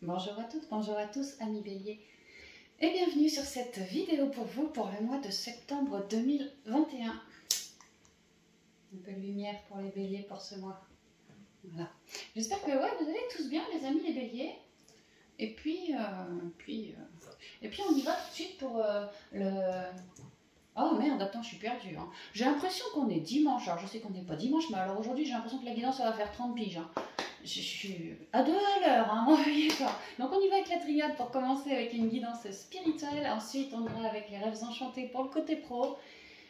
Bonjour à toutes, bonjour à tous, amis béliers, et bienvenue sur cette vidéo pour vous pour le mois de septembre 2021. Un peu de lumière pour les béliers pour ce mois. Voilà. J'espère que ouais, vous allez tous bien, les amis les béliers. Et puis on y va tout de suite pour le... Oh merde, attends, je suis perdue. Hein. J'ai l'impression qu'on est dimanche. Alors je sais qu'on n'est pas dimanche, mais alors aujourd'hui j'ai l'impression que la guidance ça va faire 30 piges. Hein. Je suis à 2 à l'heure, hein, n'oubliez pas. Donc on y va avec la triade pour commencer avec une guidance spirituelle. Ensuite on ira avec les rêves enchantés pour le côté pro.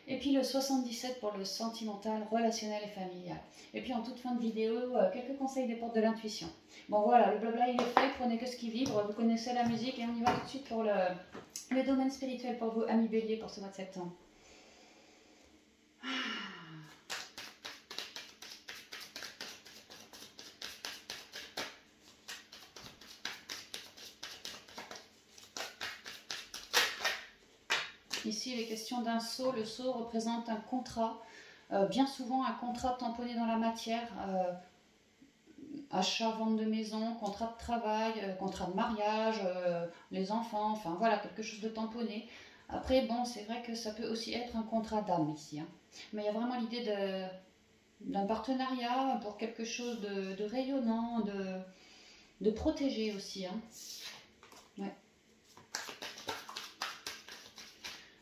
Et puis le 77 pour le sentimental, relationnel et familial. Et puis en toute fin de vidéo, quelques conseils des portes de l'intuition. Bon voilà, le blabla il est fait, prenez que ce qui vibre, vous connaissez la musique et on y va tout de suite pour le domaine spirituel pour vous, amis béliers, pour ce mois de septembre. Ici, il est question d'un sceau. Le sceau représente un contrat, bien souvent un contrat tamponné dans la matière, achat, vente de maison, contrat de travail, contrat de mariage, les enfants, enfin voilà, quelque chose de tamponné. Après, bon, c'est vrai que ça peut aussi être un contrat d'âme ici. Hein. Mais il y a vraiment l'idée d'un partenariat pour quelque chose de rayonnant, de protégé aussi. Hein. Ouais.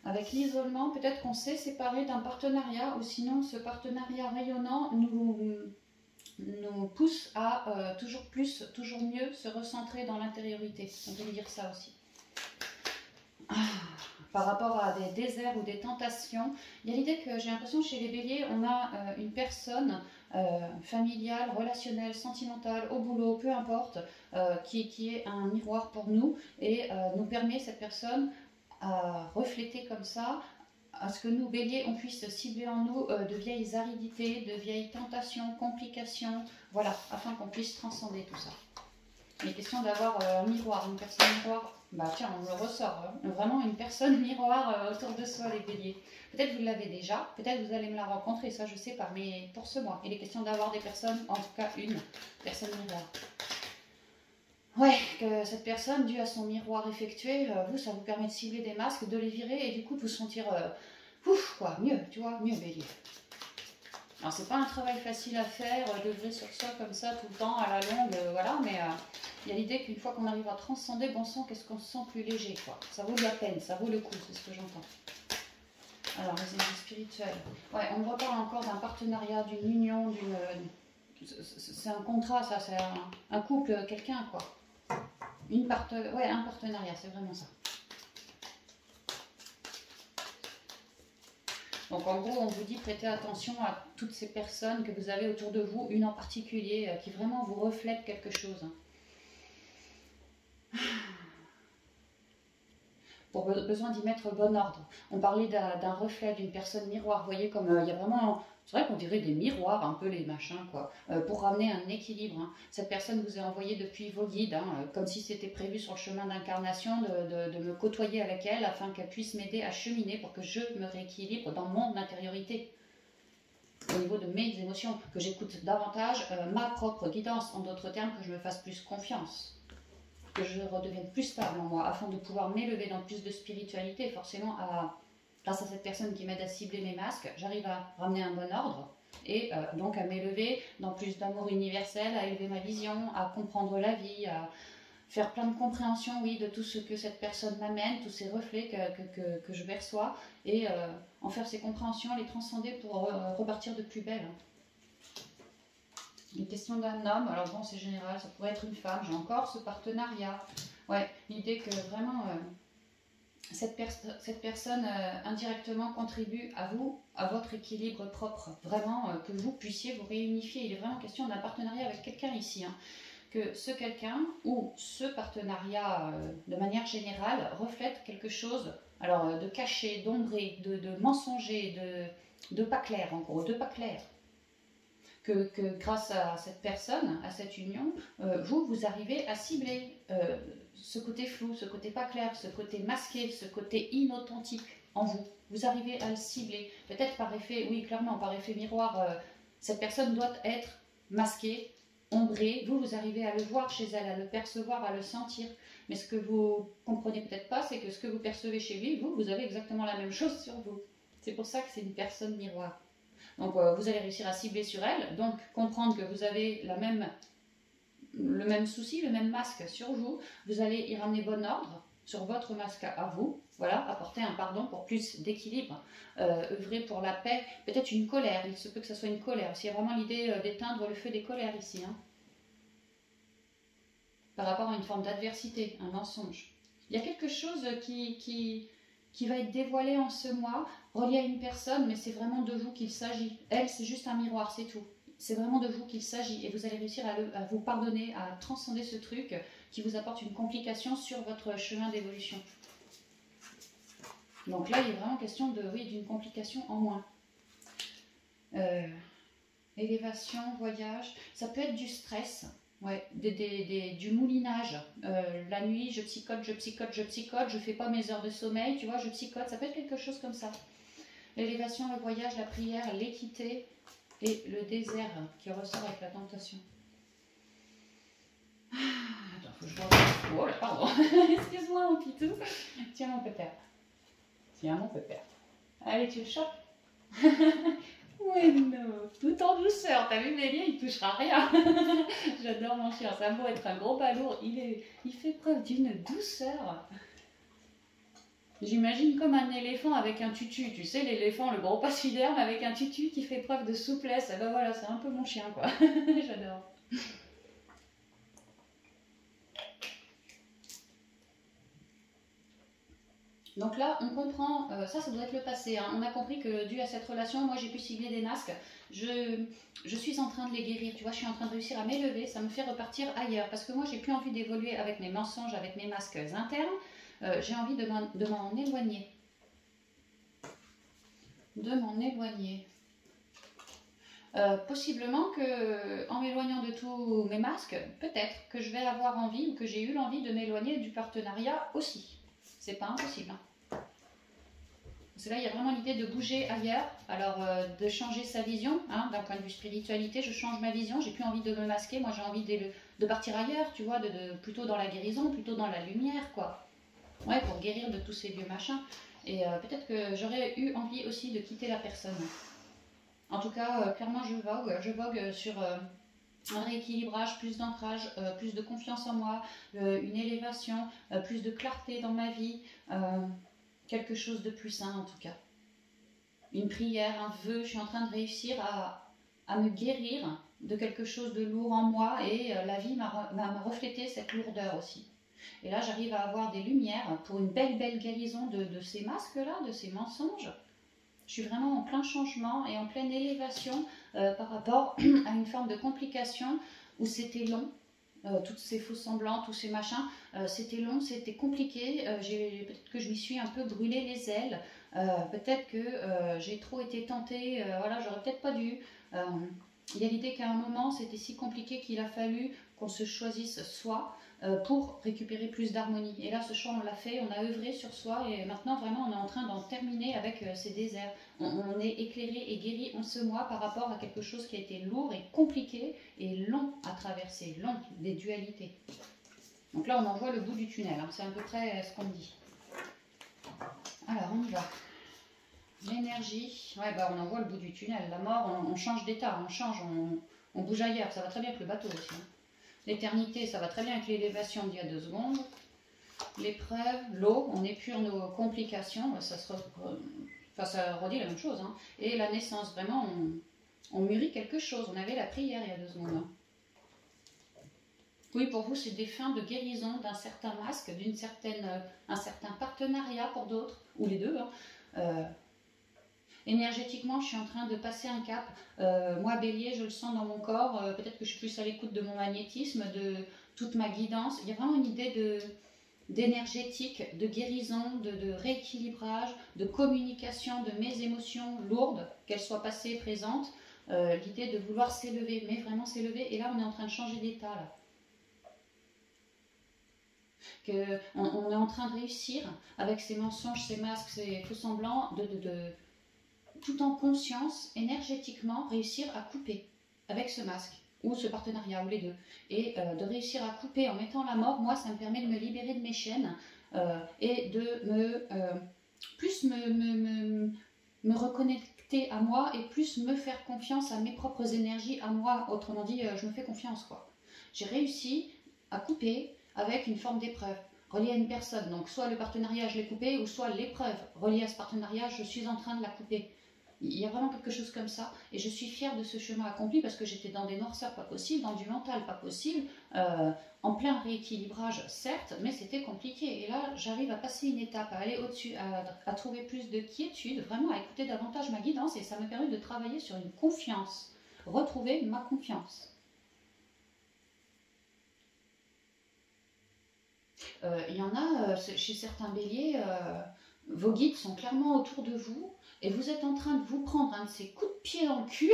Avec l'isolement, peut-être qu'on s'est séparé d'un partenariat ou sinon ce partenariat rayonnant nous pousse à toujours plus, toujours mieux se recentrer dans l'intériorité. On peut dire ça aussi. Par rapport à des déserts ou des tentations, il y a l'idée que j'ai l'impression que chez les béliers, on a une personne familiale, relationnelle, sentimentale, au boulot, peu importe, qui est un miroir pour nous et nous permet cette personne à refléter comme ça, à ce que nous, béliers, on puisse cibler en nous de vieilles aridités, de vieilles tentations, complications, voilà, afin qu'on puisse transcender tout ça. Il est question d'avoir un miroir, une personne miroir, bah tiens, on le ressort, hein. Vraiment une personne miroir autour de soi, les béliers. Peut-être vous l'avez déjà, peut-être vous allez me la rencontrer, ça je sais pas, mais pour ce mois, il est question d'avoir des personnes, en tout cas une personne miroir. Ouais, que cette personne, due à son miroir effectué, vous, ça vous permet de cibler des masques, de les virer et du coup de vous sentir, ouf, quoi, mieux, tu vois, mieux bélier. Alors c'est pas un travail facile à faire, d'œuvrer sur soi comme ça tout le temps, à la longue, voilà, mais il y a l'idée qu'une fois qu'on arrive à transcender, bon sang, qu'est-ce qu'on se sent plus léger, quoi. Ça vaut la peine, ça vaut le coup, c'est ce que j'entends. Alors, les énergies spirituelles. Ouais, on me reparle encore d'un partenariat, d'une union, d'une... C'est un contrat, ça, c'est un couple, quelqu'un, quoi. Ouais, un partenariat, c'est vraiment ça. Donc en gros, on vous dit prêtez attention à toutes ces personnes que vous avez autour de vous, une en particulier, qui vraiment vous reflète quelque chose. Pour besoin d'y mettre bon ordre. On parlait d'un reflet, d'une personne miroir. Vous voyez comme il y a vraiment... C'est vrai qu'on dirait des miroirs, un peu les machins, quoi, pour ramener un équilibre. Hein. Cette personne vous est envoyée depuis vos guides, hein, comme si c'était prévu sur le chemin d'incarnation de me côtoyer avec elle afin qu'elle puisse m'aider à cheminer pour que je me rééquilibre dans mon intériorité. Au niveau de mes émotions, que j'écoute davantage ma propre guidance, en d'autres termes, que je me fasse plus confiance. Que je redevienne plus stable en moi, afin de pouvoir m'élever dans plus de spiritualité, forcément grâce à cette personne qui m'aide à cibler mes masques, j'arrive à ramener un bon ordre et donc à m'élever dans plus d'amour universel, à élever ma vision, à comprendre la vie, à faire plein de compréhension, oui, de tout ce que cette personne m'amène, tous ces reflets que je perçois, et en faire ces compréhensions, les transcender pour repartir de plus belle. Une question d'un homme, alors bon c'est général, ça pourrait être une femme, j'ai encore ce partenariat. Ouais, l'idée que vraiment cette personne indirectement contribue à vous, à votre équilibre propre. Vraiment que vous puissiez vous réunifier. Il est vraiment question d'un partenariat avec quelqu'un ici. Hein. Que ce quelqu'un ou ce partenariat de manière générale reflète quelque chose alors, de caché, d'ombré, de mensonger, de pas clair en gros, de pas clair. Que grâce à cette personne, à cette union, vous arrivez à cibler ce côté flou, ce côté pas clair, ce côté masqué, ce côté inauthentique en vous. Vous arrivez à le cibler. Peut-être par effet, oui, clairement, par effet miroir, cette personne doit être masquée, ombré. Vous, vous arrivez à le voir chez elle, à le percevoir, à le sentir. Mais ce que vous comprenez peut-être pas, c'est que ce que vous percevez chez lui, vous avez exactement la même chose sur vous. C'est pour ça que c'est une personne miroir. Donc vous allez réussir à cibler sur elle, donc comprendre que vous avez le même souci, le même masque sur vous. Vous allez y ramener bon ordre sur votre masque à vous. Voilà, apporter un pardon pour plus d'équilibre, œuvrer pour la paix, peut-être une colère. Il se peut que ce soit une colère. C'est vraiment l'idée d'éteindre le feu des colères ici. Hein. Par rapport à une forme d'adversité, un mensonge. Il y a quelque chose qui va être dévoilé en ce mois, relié à une personne, mais c'est vraiment de vous qu'il s'agit. Elle, c'est juste un miroir, c'est tout. C'est vraiment de vous qu'il s'agit, et vous allez réussir à vous pardonner, à transcender ce truc qui vous apporte une complication sur votre chemin d'évolution. Donc là, il est vraiment question d'une complication en moins. Élévation, voyage, ça peut être du stress. Ouais, du moulinage. La nuit, je psychote, je fais pas mes heures de sommeil, tu vois, je psychote, ça peut être quelque chose comme ça. L'élévation, le voyage, la prière, l'équité et le désert qui ressort avec la tentation. Attends, faut que je vois. Oh là, pardon. Excuse-moi, mon pitou. Tiens, mon pépère. Tiens, mon pépère. Allez, tu le chopes. Oui, non, tout en douceur. T'as vu, Mélie, il touchera rien. J'adore mon chien. Ça a beau être un gros balourd, il fait preuve d'une douceur. J'imagine comme un éléphant avec un tutu. Tu sais, l'éléphant, le gros pachyderme avec un tutu qui fait preuve de souplesse. Et ben voilà, c'est un peu mon chien, quoi. J'adore. Donc là, on comprend, ça doit être le passé. Hein. On a compris que dû à cette relation, moi j'ai pu cibler des masques. Je suis en train de les guérir, tu vois, je suis en train de réussir à m'élever, ça me fait repartir ailleurs. Parce que moi j'ai plus envie d'évoluer avec mes mensonges, avec mes masques internes. J'ai envie de m'en éloigner. De m'en éloigner. Possiblement que en m'éloignant de tous mes masques, peut-être que je vais avoir envie ou que j'ai eu l'envie de m'éloigner du partenariat aussi. C'est pas impossible. Hein. Parce que là, il y a vraiment l'idée de bouger ailleurs, alors de changer sa vision. Hein, d'un point de vue spiritualité, je change ma vision, j'ai plus envie de me masquer, moi j'ai envie de partir ailleurs, tu vois, plutôt dans la guérison, plutôt dans la lumière, quoi. Ouais, pour guérir de tous ces vieux machins. Et peut-être que j'aurais eu envie aussi de quitter la personne. En tout cas, clairement, je vogue sur un rééquilibrage, plus d'ancrage, plus de confiance en moi, une élévation, plus de clarté dans ma vie, quelque chose de plus sain en tout cas. Une prière, un vœu, je suis en train de réussir à me guérir de quelque chose de lourd en moi et la vie m'a reflété cette lourdeur aussi. Et là, j'arrive à avoir des lumières pour une belle guérison de ces masques-là, de ces mensonges. Je suis vraiment en plein changement et en pleine élévation par rapport à une forme de complication où c'était long. Tous ces faux semblants, tous ces machins, c'était long, c'était compliqué. Peut-être que je m'y suis un peu brûlé les ailes. Peut-être que j'ai trop été tentée. Voilà, j'aurais peut-être pas dû. Il y a l'idée qu'à un moment, c'était si compliqué qu'il a fallu qu'on se choisisse soi pour récupérer plus d'harmonie. Et là, ce choix, on l'a fait, on a œuvré sur soi et maintenant, vraiment, on est en train d'en terminer avec ces déserts. On est éclairé et guéri en ce mois par rapport à quelque chose qui a été lourd et compliqué et long à traverser, long, des dualités. Donc là, on en voit le bout du tunnel, hein. C'est à peu près ce qu'on me dit. Alors, on y va. L'énergie, ouais, on en voit le bout du tunnel. La mort, on change d'état, on change, on bouge ailleurs. Ça va très bien avec le bateau aussi. Hein. L'éternité, ça va très bien avec l'élévation d'il y a 2 secondes. L'épreuve, l'eau, on épure nos complications. Ça redit la même chose. Hein. Et la naissance, vraiment, on mûrit quelque chose. On avait la prière il y a 2 secondes. Hein. Oui, pour vous, c'est des fins de guérison d'un certain masque, un certain partenariat pour d'autres, ou les deux. Hein. Énergétiquement, je suis en train de passer un cap. Moi, Bélier, je le sens dans mon corps. Peut-être que je suis plus à l'écoute de mon magnétisme, de toute ma guidance. Il y a vraiment une idée d'énergétique, de guérison, de rééquilibrage, de communication de mes émotions lourdes, qu'elles soient passées, présentes. L'idée de vouloir s'élever, mais vraiment s'élever. Et là, on est en train de changer d'état, là. On est en train de réussir, avec ces mensonges, ces masques, ces faux semblants, tout en conscience, énergétiquement, réussir à couper avec ce masque. ou ce partenariat, ou les deux. Et de réussir à couper en mettant la mort, moi, ça me permet de me libérer de mes chaînes et de plus me reconnecter à moi et plus me faire confiance à mes propres énergies, à moi. Autrement dit, je me fais confiance, quoi. J'ai réussi à couper avec une forme d'épreuve reliée à une personne. Donc soit le partenariat, je l'ai coupé, ou soit l'épreuve reliée à ce partenariat, je suis en train de la couper. Il y a vraiment quelque chose comme ça, et je suis fière de ce chemin accompli parce que j'étais dans des noirceurs pas possibles, dans du mental pas possible, en plein rééquilibrage certes, mais c'était compliqué. Et là, j'arrive à passer une étape, à aller au-dessus, à trouver plus de quiétude, vraiment à écouter davantage ma guidance, et ça me permet de travailler sur une confiance, retrouver ma confiance. Il y en a, chez certains béliers, vos guides sont clairement autour de vous, et vous êtes en train de vous prendre un de ces coups de pied dans le cul,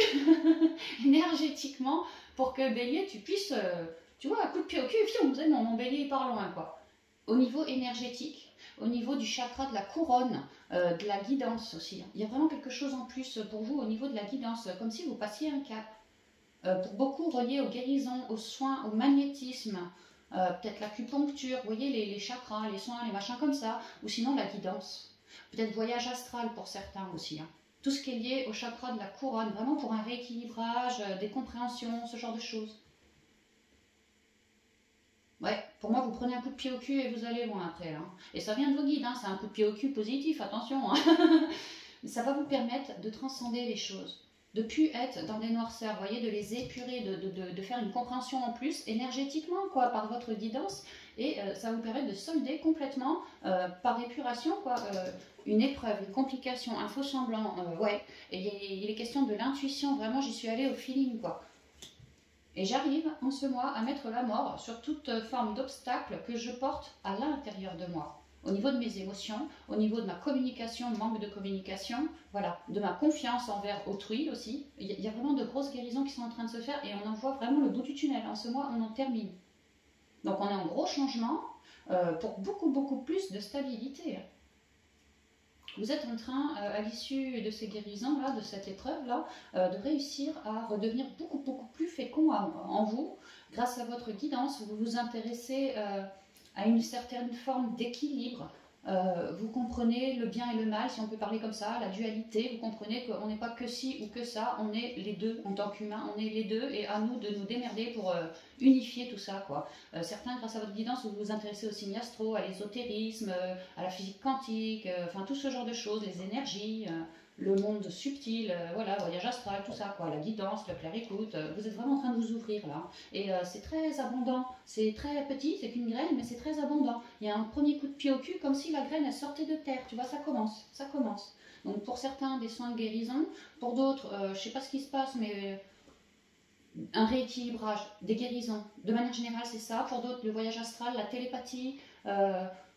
énergétiquement, pour que bélier, tu puisses, tu vois, un coup de pied au cul, et puis on vous dit, non, mon bélier il part loin, quoi. Au niveau énergétique, au niveau du chakra de la couronne, de la guidance aussi. Il y a vraiment quelque chose en plus pour vous au niveau de la guidance, comme si vous passiez un cap. Pour beaucoup relié aux guérisons, aux soins, au magnétisme, peut-être l'acupuncture, vous voyez, les chakras, les soins, les machins comme ça, ou sinon la guidance. Peut-être voyage astral pour certains aussi. Hein. Tout ce qui est lié au chakra de la couronne, vraiment pour un rééquilibrage, des compréhensions, ce genre de choses. Ouais, pour moi, vous prenez un coup de pied au cul et vous allez loin après. Hein. Et ça vient de vos guides, hein, c'est un coup de pied au cul positif, attention. Hein. Ça va vous permettre de transcender les choses. De plus être dans des noirceurs, vous voyez, de les épurer, de faire une compréhension en plus énergétiquement, quoi, par votre guidance, et ça vous permet de solder complètement, par épuration, quoi, une épreuve, une complication, un faux semblant, ouais, et il est question de l'intuition, vraiment, j'y suis allée au feeling, quoi. Et j'arrive en ce mois à mettre la mort sur toute forme d'obstacle que je porte à l'intérieur de moi. Au niveau de mes émotions, au niveau de ma communication, manque de communication, voilà, de ma confiance envers autrui aussi. Il y a vraiment de grosses guérisons qui sont en train de se faire et on en voit vraiment le bout du tunnel. En ce mois, on en termine. Donc on est en gros changement pour beaucoup plus de stabilité. Vous êtes en train, à l'issue de ces guérisons-là, de cette épreuve-là, de réussir à redevenir beaucoup plus fécond en vous. Grâce à votre guidance, vous vous intéressez à une certaine forme d'équilibre. Vous comprenez le bien et le mal, si on peut parler comme ça, la dualité. Vous comprenez qu'on n'est pas que ci ou que ça, on est les deux en tant qu'humain, on est les deux et à nous de nous démerder pour unifier tout ça, quoi. Certains, grâce à votre guidance, vous vous intéressez au signe astro, à l'ésotérisme, à la physique quantique, enfin tout ce genre de choses, les énergies, le monde subtil, voilà, voyage astral, tout ça, quoi, la guidance, le clair écoute, vous êtes vraiment en train de vous ouvrir là, et c'est très abondant, c'est très petit, c'est qu'une graine, mais c'est très abondant. Il y a un premier coup de pied au cul, comme si la graine elle sortait de terre, tu vois, ça commence. Donc pour certains, des soins de guérison, pour d'autres, je ne sais pas ce qui se passe, mais un rééquilibrage, des guérisons, de manière générale c'est ça, pour d'autres le voyage astral, la télépathie,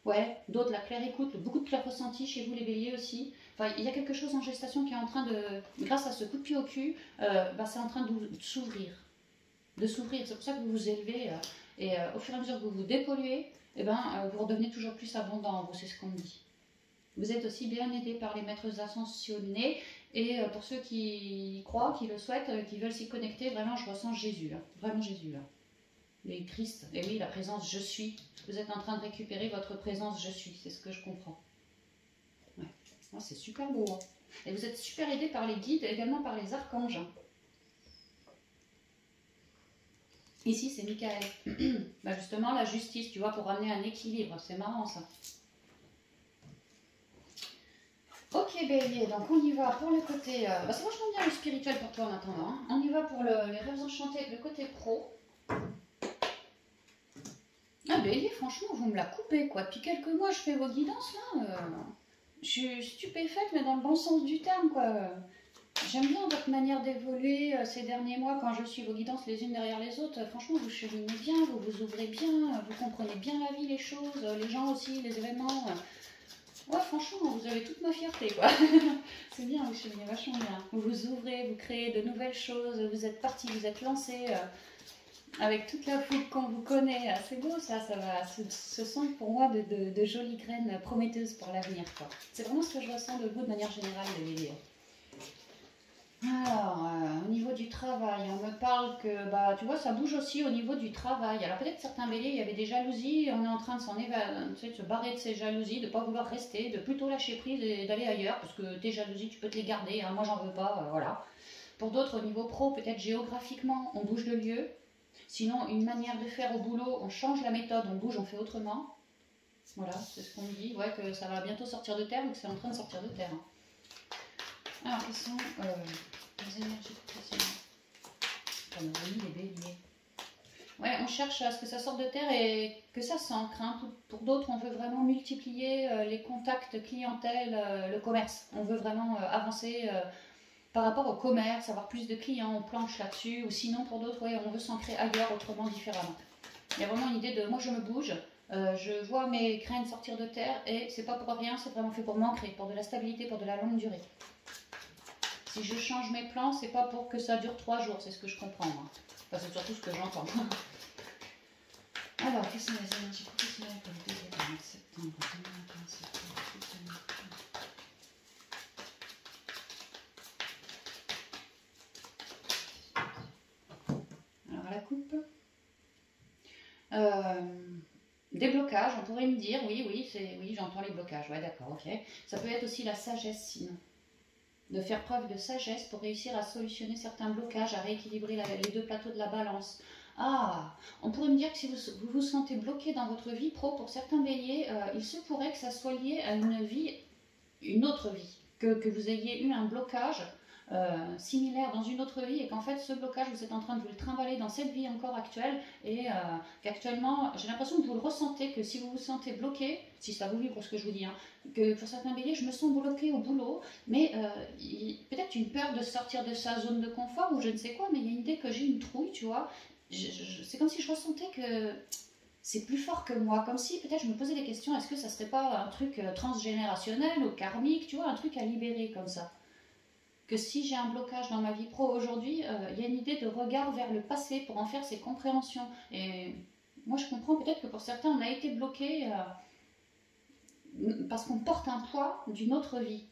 ouais, d'autres la claire écoute, beaucoup de clair ressenti chez vous les béliers aussi. Enfin, il y a quelque chose en gestation qui est en train de, grâce à ce coup de pied au cul, c'est en train de s'ouvrir. C'est pour ça que vous vous élevez et au fur et à mesure que vous vous dépolluez, vous redevenez toujours plus abondant, c'est ce qu'on dit. Vous êtes aussi bien aidé par les maîtres ascensionnés et pour ceux qui croient, qui le souhaitent, qui veulent s'y connecter, vraiment je ressens Jésus, hein, vraiment Jésus. Hein. Et Christ, et oui, la présence je suis. Vous êtes en train de récupérer votre présence je suis, c'est ce que je comprends. Ouais. Oh, c'est super beau. Hein. Et vous êtes super aidé par les guides, également par les archanges. Hein. Ici, c'est Michael. Justement, la justice, tu vois, pour ramener un équilibre. C'est marrant, ça. Ok, bélier, donc on y va pour le côté... c'est vachement bien le spirituel pour toi en attendant. Hein. On y va pour les rêves enchantés, le côté pro. Ah, bélier, franchement, vous me la coupez, quoi. Depuis quelques mois, je fais vos guidances, là. Je suis stupéfaite, mais dans le bon sens du terme, quoi. J'aime bien votre manière d'évoluer ces derniers mois quand je suis vos guidances les unes derrière les autres. Franchement, vous cheminez bien, vous vous ouvrez bien, vous comprenez bien la vie, les choses, les gens aussi, les événements. Ouais, franchement, vous avez toute ma fierté, quoi. C'est bien, vous cheminez vachement bien. Vous vous ouvrez, vous créez de nouvelles choses, vous êtes parti, vous êtes lancé avec toute la foule qu'on vous connaît. C'est beau, ça va. Ce sont pour moi de jolies graines prometteuses pour l'avenir, quoi. C'est vraiment ce que je ressens de vous de manière générale, les béliers. Alors, au niveau du travail, on me parle que, bah, tu vois, ça bouge aussi au niveau du travail. Alors peut-être certains béliers, il y avait des jalousies, on est en train de tu sais, de se barrer de ces jalousies, de ne pas vouloir rester, de plutôt lâcher prise et d'aller ailleurs, parce que tes jalousies, tu peux te les garder, hein, moi j'en veux pas, voilà. Pour d'autres, au niveau pro, peut-être géographiquement, on bouge de lieu. Sinon, une manière de faire au boulot, on change la méthode, on bouge, on fait autrement. Voilà, c'est ce qu'on me dit, ouais, que ça va bientôt sortir de terre ou que c'est en train de sortir de terre. Hein. Alors, quelles sont les énergies professionnelles? On a mis les béliers. Ouais, on cherche à ce que ça sorte de terre et que ça s'ancre. Hein. Pour d'autres, on veut vraiment multiplier les contacts clientèle, le commerce. On veut vraiment avancer par rapport au commerce, avoir plus de clients, on planche là-dessus. Ou sinon, pour d'autres, ouais, on veut s'ancrer ailleurs, autrement, différemment. Il y a vraiment une idée de moi, je me bouge. Je vois mes graines sortir de terre et c'est pas pour rien, c'est vraiment fait pour m'ancrer, pour de la stabilité, pour de la longue durée. Si je change mes plans, c'est pas pour que ça dure 3 jours, c'est ce que je comprends. Hein. Enfin, c'est surtout ce que j'entends. Alors, quelles sont les énergies professionnelles pour le deuxième mois de septembre 2025? Alors, la coupe. Des blocages, on pourrait me dire, oui, j'entends les blocages, ouais, d'accord, ok. Ça peut être aussi la sagesse, sinon. De faire preuve de sagesse pour réussir à solutionner certains blocages, à rééquilibrer les deux plateaux de la balance. Ah, on pourrait me dire que si vous vous sentez bloqué dans votre vie pro, pour certains béliers, il se pourrait que ça soit lié à une autre vie, que vous ayez eu un blocage similaire dans une autre vie et qu'en fait ce blocage vous êtes en train de vous le trimballer dans cette vie encore actuelle et qu'actuellement j'ai l'impression que vous le ressentez, que si vous vous sentez bloqué, si ça vous vibre ce que je vous dis, hein, que pour certains béliers je me sens bloqué au boulot, mais peut-être une peur de sortir de sa zone de confort ou je ne sais quoi, mais il y a une idée que j'ai une trouille, tu vois, c'est comme si je ressentais que c'est plus fort que moi, comme si peut-être je me posais des questions, est-ce que ça serait pas un truc transgénérationnel ou karmique, tu vois, un truc à libérer comme ça. Que si j'ai un blocage dans ma vie pro aujourd'hui, il y a une idée de regard vers le passé pour en faire ses compréhensions. Et moi je comprends peut-être que pour certains on a été bloqué parce qu'on porte un poids d'une autre vie.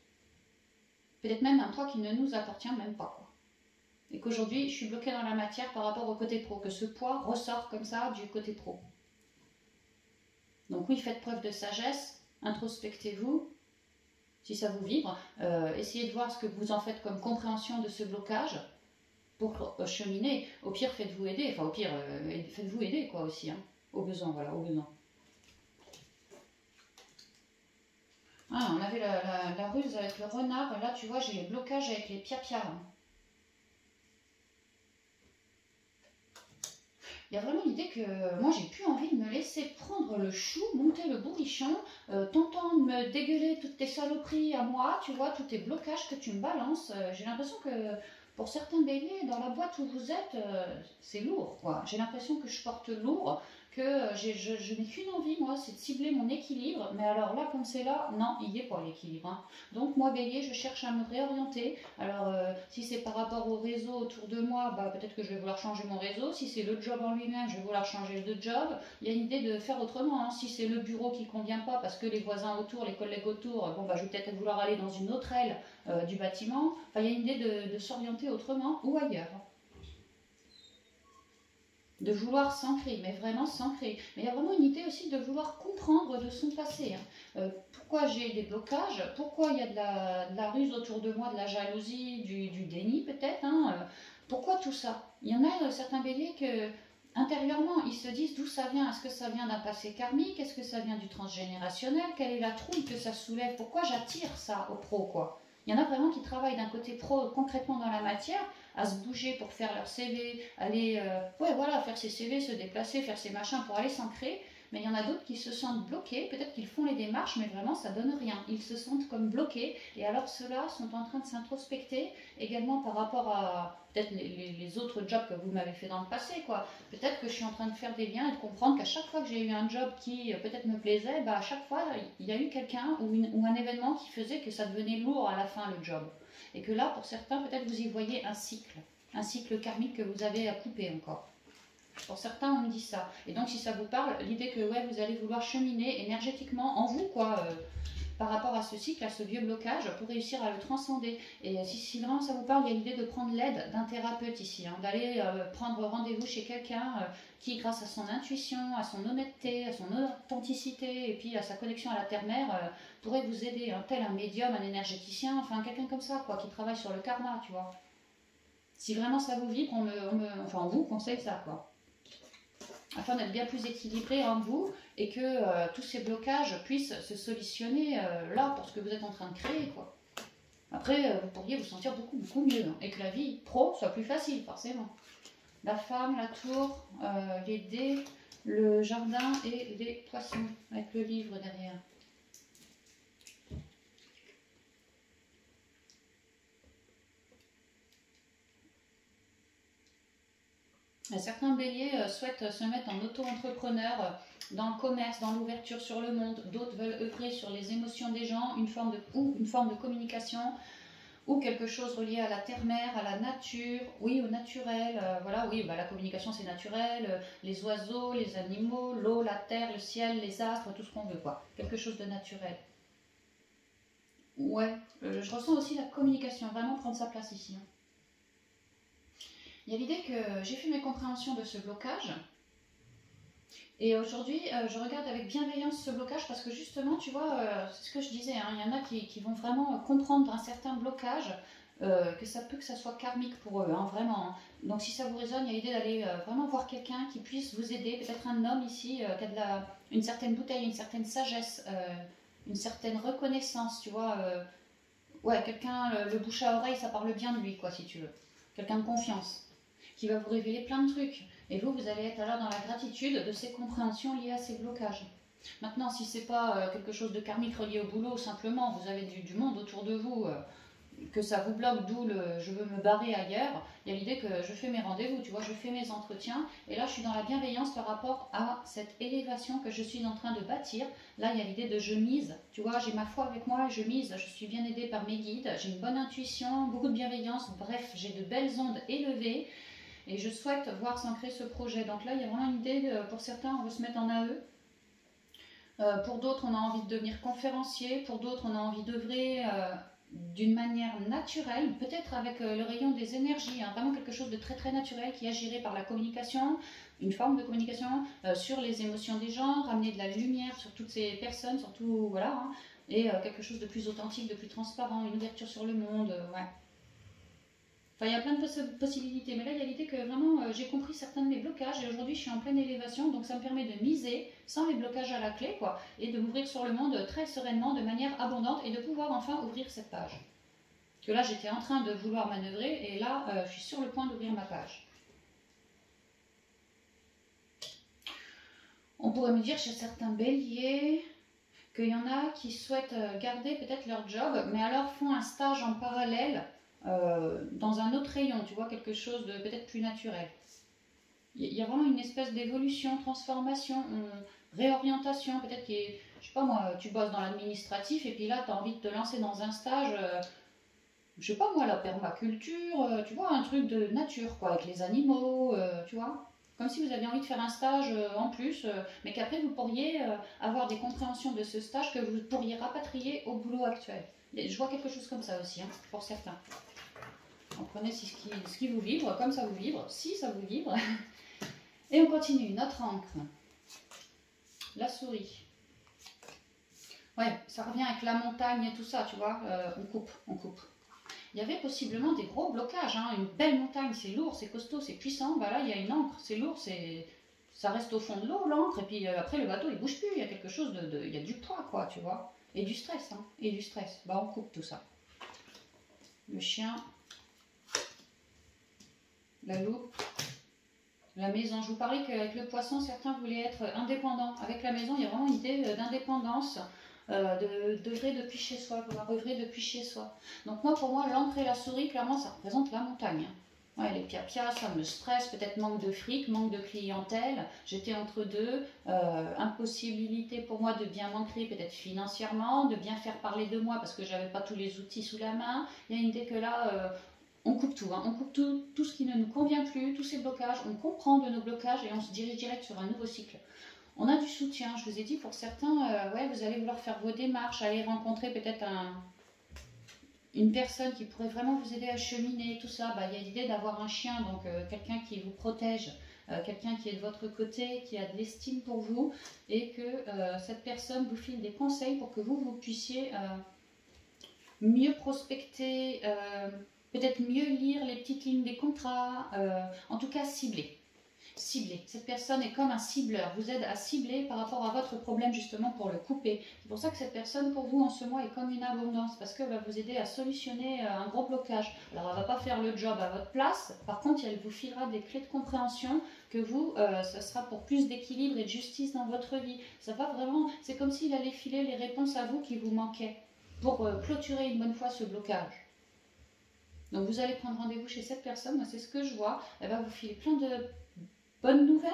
Peut-être même un poids qui ne nous appartient même pas. Quoi. Et qu'aujourd'hui je suis bloquée dans la matière par rapport au côté pro, que ce poids ressort comme ça du côté pro. Donc oui, faites preuve de sagesse, introspectez-vous, si ça vous vibre, essayez de voir ce que vous en faites comme compréhension de ce blocage pour cheminer. Au pire, faites-vous aider, enfin au pire, faites-vous aider quoi aussi, hein, au besoin, voilà, au besoin. Ah, on avait la ruse avec le renard, là tu vois, j'ai les blocages avec les pia-pia. Hein. Il y a vraiment l'idée que moi j'ai plus envie de me laisser prendre le chou, monter le bourrichon, t'entends me dégueuler toutes tes saloperies à moi, tu vois, tous tes blocages que tu me balances. J'ai l'impression que pour certains béliers, dans la boîte où vous êtes, c'est lourd, quoi. J'ai l'impression que je porte lourd, que je n'ai qu'une envie, moi, c'est de cibler mon équilibre. Mais alors là, comme c'est là, non, il n'y est pas l'équilibre. Hein. Donc moi, bélier, je cherche à me réorienter. Alors, si c'est par rapport au réseau autour de moi, bah, peut-être que je vais vouloir changer mon réseau. Si c'est le job en lui-même, je vais vouloir changer de job. Il y a une idée de faire autrement. Hein. Si c'est le bureau qui ne convient pas parce que les voisins autour, les collègues autour, bon, bah, je vais peut-être vouloir aller dans une autre aile du bâtiment. Enfin, il y a une idée de s'orienter autrement ou ailleurs. De vouloir s'ancrer, mais vraiment s'ancrer. Mais il y a vraiment une idée aussi de vouloir comprendre de son passé. Hein. Pourquoi j'ai des blocages, pourquoi il y a de la ruse autour de moi, de la jalousie, du déni peut-être. Hein. Pourquoi tout ça? Il y en a certains béliers que intérieurement ils se disent d'où ça vient. Est-ce que ça vient d'un passé karmique? Est-ce que ça vient du transgénérationnel? Quelle est la trouille que ça soulève? Pourquoi j'attire ça au pro quoi? Il y en a vraiment qui travaillent d'un côté pro concrètement dans la matière, à se bouger pour faire leur CV, aller faire ses CV, se déplacer, faire ses machins pour aller s'ancrer. Mais il y en a d'autres qui se sentent bloqués, peut-être qu'ils font les démarches, mais vraiment ça donne rien. Ils se sentent comme bloqués, et alors ceux-là sont en train de s'introspecter, également par rapport à peut-être les autres jobs que vous m'avez fait dans le passé. Quoi. Peut-être que je suis en train de faire des liens et de comprendre qu'à chaque fois que j'ai eu un job qui peut-être me plaisait, bah, à chaque fois il y a eu quelqu'un ou un événement qui faisait que ça devenait lourd à la fin le job. Et que là, pour certains, peut-être vous y voyez un cycle karmique que vous avez à couper encore. Pour certains, on me dit ça. Et donc, si ça vous parle, l'idée que ouais, vous allez vouloir cheminer énergétiquement en vous, quoi, par rapport à ce cycle, à ce vieux blocage, pour réussir à le transcender. Et si vraiment ça vous parle, il y a l'idée de prendre l'aide d'un thérapeute ici, hein, d'aller prendre rendez-vous chez quelqu'un qui, grâce à son intuition, à son honnêteté, à son authenticité, et puis à sa connexion à la terre-mère, pourrait vous aider, hein, tel un médium, un énergéticien, enfin quelqu'un comme ça, quoi, qui travaille sur le karma, tu vois. Si vraiment ça vous vibre, on vous conseille ça, quoi. Afin d'être bien plus équilibré en vous et que tous ces blocages puissent se solutionner là pour ce que vous êtes en train de créer, quoi. Après, vous pourriez vous sentir beaucoup mieux, hein, et que la vie pro soit plus facile, forcément. La femme, la tour, les dés, le jardin et les poissons, avec le livre derrière. Certains béliers souhaitent se mettre en auto-entrepreneur dans le commerce, dans l'ouverture sur le monde. D'autres veulent œuvrer sur les émotions des gens, une forme de communication, ou quelque chose relié à la terre-mère, à la nature, oui, au naturel. Voilà, oui, bah, la communication c'est naturel, les oiseaux, les animaux, l'eau, la terre, le ciel, les astres, tout ce qu'on veut, quoi. Quelque chose de naturel. Ouais, je ressens aussi la communication, vraiment prendre sa place ici, hein. Il y a l'idée que j'ai fait mes compréhensions de ce blocage. Et aujourd'hui, je regarde avec bienveillance ce blocage parce que justement, tu vois, c'est ce que je disais, hein, il y en a qui vont vraiment comprendre un certain blocage, que ça peut que ça soit karmique pour eux, hein, vraiment. Hein. Donc si ça vous résonne, il y a l'idée d'aller vraiment voir quelqu'un qui puisse vous aider, peut-être un homme ici qui a une certaine bouteille, une certaine sagesse, une certaine reconnaissance, tu vois. Ouais, quelqu'un, le bouche à oreille, ça parle bien de lui, quoi, si tu veux. Quelqu'un de confiance, qui va vous révéler plein de trucs. Et vous allez être alors dans la gratitude de ces compréhensions liées à ces blocages. Maintenant, si c'est pas quelque chose de karmique relié au boulot, simplement, vous avez du monde autour de vous, que ça vous bloque, d'où le je veux me barrer ailleurs, il y a l'idée que je fais mes rendez-vous, tu vois, je fais mes entretiens, et là je suis dans la bienveillance par rapport à cette élévation que je suis en train de bâtir. Là, il y a l'idée de je mise, tu vois, j'ai ma foi avec moi, je mise, je suis bien aidée par mes guides, j'ai une bonne intuition, beaucoup de bienveillance, bref, j'ai de belles ondes élevées, et je souhaite voir s'ancrer ce projet. Donc là, il y a vraiment une idée, pour certains, on veut se mettre en AE. Pour d'autres, on a envie de devenir conférencier. Pour d'autres, on a envie d'œuvrer d'une manière naturelle, peut-être avec le rayon des énergies, hein, vraiment quelque chose de très très naturel qui agirait par la communication, une forme de communication sur les émotions des gens, ramener de la lumière sur toutes ces personnes, surtout, voilà, hein, et quelque chose de plus authentique, de plus transparent, une ouverture sur le monde, ouais. Enfin, il y a plein de possibilités, mais là, il y a l'idée que vraiment, j'ai compris certains de mes blocages et aujourd'hui, je suis en pleine élévation, donc ça me permet de miser sans les blocages à la clé, quoi, et de m'ouvrir sur le monde très sereinement, de manière abondante, et de pouvoir enfin ouvrir cette page. Que là, j'étais en train de vouloir manœuvrer, et là, je suis sur le point d'ouvrir ma page. On pourrait me dire chez certains béliers qu'il y en a qui souhaitent garder peut-être leur job, mais alors font un stage en parallèle dans un autre rayon, tu vois, quelque chose de peut-être plus naturel. Il y a vraiment une espèce d'évolution, transformation, réorientation, peut-être que, je sais pas moi, tu bosses dans l'administratif et puis là tu as envie de te lancer dans un stage, je sais pas moi, la permaculture, tu vois, un truc de nature, quoi, avec les animaux, tu vois. Comme si vous aviez envie de faire un stage en plus, mais qu'après vous pourriez avoir des compréhensions de ce stage que vous pourriez rapatrier au boulot actuel. Et je vois quelque chose comme ça aussi, hein, pour certains. Donc prenez ce qui vous vibre, comme ça vous vibre, si ça vous vibre. Et on continue, notre encre. La souris. Ouais, ça revient avec la montagne et tout ça, tu vois, on coupe. Il y avait possiblement des gros blocages, hein, une belle montagne, c'est lourd, c'est costaud, c'est puissant, bah là il y a une encre, c'est lourd, ça reste au fond de l'eau l'encre, et puis après le bateau il bouge plus, il y a quelque chose il y a du poids, quoi, tu vois, et du stress, hein, et du stress, bah on coupe tout ça. Le chien, la loupe, la maison. Je vous parlais qu'avec le poisson, certains voulaient être indépendants. Avec la maison, il y a vraiment une idée d'indépendance, d'œuvrer depuis chez soi, pouvoir œuvrer depuis chez soi. Donc moi, pour moi, l'encre et la souris, clairement, ça représente la montagne. Ouais, les pia-pia, ça me stresse, peut-être manque de fric, manque de clientèle. J'étais entre deux, impossibilité pour moi de bien m'ancrer, peut-être financièrement, de bien faire parler de moi parce que j'avais pas tous les outils sous la main. Il y a une idée que là, on coupe tout, hein. On coupe tout ce qui ne nous convient plus, tous ces blocages, on comprend de nos blocages et on se dirige direct sur un nouveau cycle. On a du soutien, je vous ai dit, pour certains, ouais, vous allez vouloir faire vos démarches, aller rencontrer peut-être une personne qui pourrait vraiment vous aider à cheminer, tout ça. Bah, il y a l'idée d'avoir un chien, donc quelqu'un qui vous protège, quelqu'un qui est de votre côté, qui a de l'estime pour vous, et que cette personne vous file des conseils pour que vous puissiez mieux prospecter, peut-être mieux lire les petites lignes des contrats, en tout cas cibler. Cibler. Cette personne est comme un cibleur, vous aide à cibler par rapport à votre problème justement pour le couper. C'est pour ça que cette personne pour vous en ce mois est comme une abondance, parce qu'elle va vous aider à solutionner un gros blocage. Alors elle ne va pas faire le job à votre place, par contre elle vous filera des clés de compréhension que vous, ça sera pour plus d'équilibre et de justice dans votre vie. Ça va vraiment, c'est comme s'il allait filer les réponses à vous qui vous manquaient pour clôturer une bonne fois ce blocage. Donc vous allez prendre rendez-vous chez cette personne, moi c'est ce que je vois, elle va vous filer plein de bonnes nouvelles,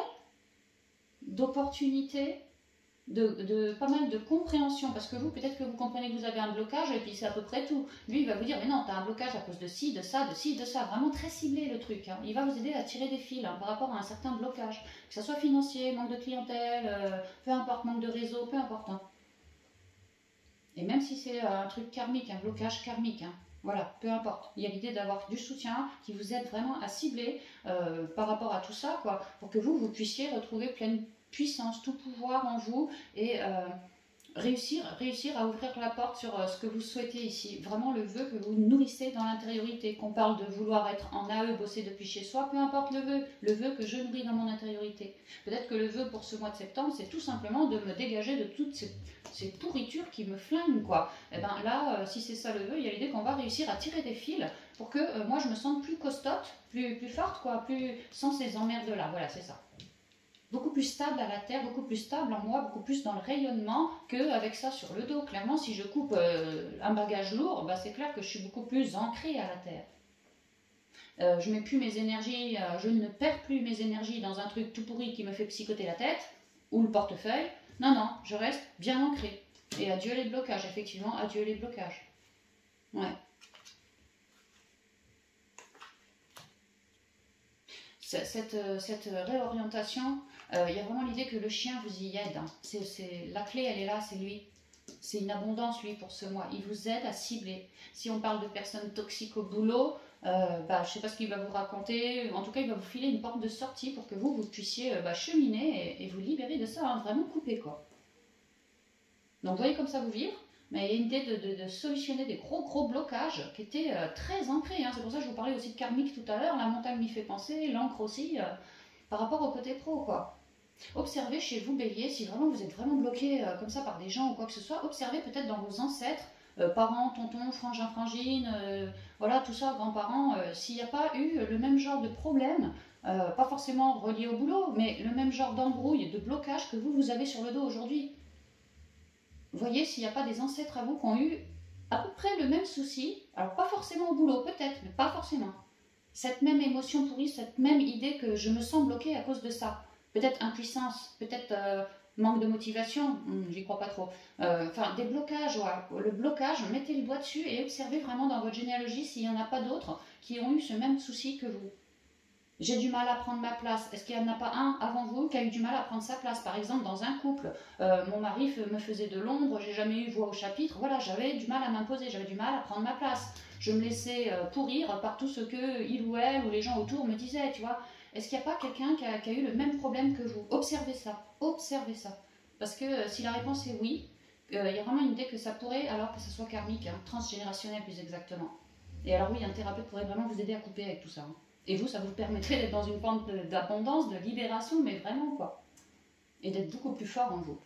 d'opportunités, de pas mal de compréhension, parce que vous, peut-être que vous comprenez que vous avez un blocage, et puis c'est à peu près tout. Lui, il va vous dire, mais non, tu as un blocage à cause de ci, de ça, de ci, de ça. Vraiment très ciblé le truc. Hein. Il va vous aider à tirer des fils par rapport à un certain blocage, que ce soit financier, manque de clientèle, peu importe, manque de réseau, peu importe. Hein. Et même si c'est un truc karmique, un blocage karmique, hein, voilà, peu importe. Il y a l'idée d'avoir du soutien qui vous aide vraiment à cibler par rapport à tout ça, quoi, pour que vous puissiez retrouver pleine puissance, tout pouvoir en vous et réussir à ouvrir la porte sur ce que vous souhaitez ici. Vraiment le vœu que vous nourrissez dans l'intériorité, qu'on parle de vouloir être en AE, bosser depuis chez soi, peu importe le vœu que je nourris dans mon intériorité. Peut-être que le vœu pour ce mois de septembre, c'est tout simplement de me dégager de toutes ces pourritures qui me flinguent, quoi. Et bien là, si c'est ça le vœu, il y a l'idée qu'on va réussir à tirer des fils pour que moi je me sente plus costote, plus forte, quoi, plus sans ces emmerdes-là. Voilà, c'est ça. Beaucoup plus stable à la terre, beaucoup plus stable en moi, beaucoup plus dans le rayonnement qu'avec ça sur le dos. Clairement, si je coupe un bagage lourd, bah, c'est clair que je suis beaucoup plus ancrée à la terre. Je mets plus mes énergies, je ne perds plus mes énergies dans un truc tout pourri qui me fait psychoter la tête, ou le portefeuille. Non, non, je reste bien ancrée. Et adieu les blocages, effectivement, adieu les blocages. Ouais. Cette réorientation, il y a vraiment l'idée que le chien vous y aide. Hein. La clé, elle est là, c'est lui. C'est une abondance, lui, pour ce mois. Il vous aide à cibler. Si on parle de personnes toxiques au boulot, je ne sais pas ce qu'il va vous raconter. En tout cas, il va vous filer une porte de sortie pour que vous puissiez cheminer et vous libérer de ça. Hein, vraiment couper, quoi. Donc, voyez comme ça vous vivre. Mais il y a une idée de solutionner des gros blocages qui étaient très ancrés. Hein. C'est pour ça que je vous parlais aussi de karmique tout à l'heure. La montagne m'y fait penser, l'encre aussi, par rapport au côté pro, quoi. Observez chez vous, Bélier, si vraiment vous êtes vraiment bloqué comme ça par des gens ou quoi que ce soit, observez peut-être dans vos ancêtres, parents, tontons, frangins, frangines, voilà, tout ça, grands-parents, s'il n'y a pas eu le même genre de problème, pas forcément relié au boulot, mais le même genre d'embrouille, de blocage que vous avez sur le dos aujourd'hui. Voyez s'il n'y a pas des ancêtres à vous qui ont eu à peu près le même souci, alors pas forcément au boulot, peut-être, mais pas forcément. Cette même émotion pourrie, cette même idée que je me sens bloquée à cause de ça. Peut-être impuissance, peut-être manque de motivation, j'y crois pas trop. Enfin, des blocages, ouais. Le blocage, mettez le doigt dessus et observez vraiment dans votre généalogie s'il n'y en a pas d'autres qui ont eu ce même souci que vous. J'ai du mal à prendre ma place. Est-ce qu'il n'y en a pas un avant vous qui a eu du mal à prendre sa place? Par exemple, dans un couple, mon mari me faisait de l'ombre, j'ai jamais eu voix au chapitre. Voilà, j'avais du mal à m'imposer, j'avais du mal à prendre ma place. Je me laissais pourrir par tout ce que il ou elle ou les gens autour me disaient, tu vois. Est-ce qu'il n'y a pas quelqu'un qui a eu le même problème que vous? Observez ça, observez ça. Parce que si la réponse est oui, il y a vraiment une idée que ça pourrait, alors que ça soit karmique, hein, transgénérationnel plus exactement. Et alors oui, un thérapeute pourrait vraiment vous aider à couper avec tout ça. Hein. Et vous, ça vous permettrait d'être dans une forme d'abondance, de libération, mais vraiment quoi. Et d'être beaucoup plus fort en vous.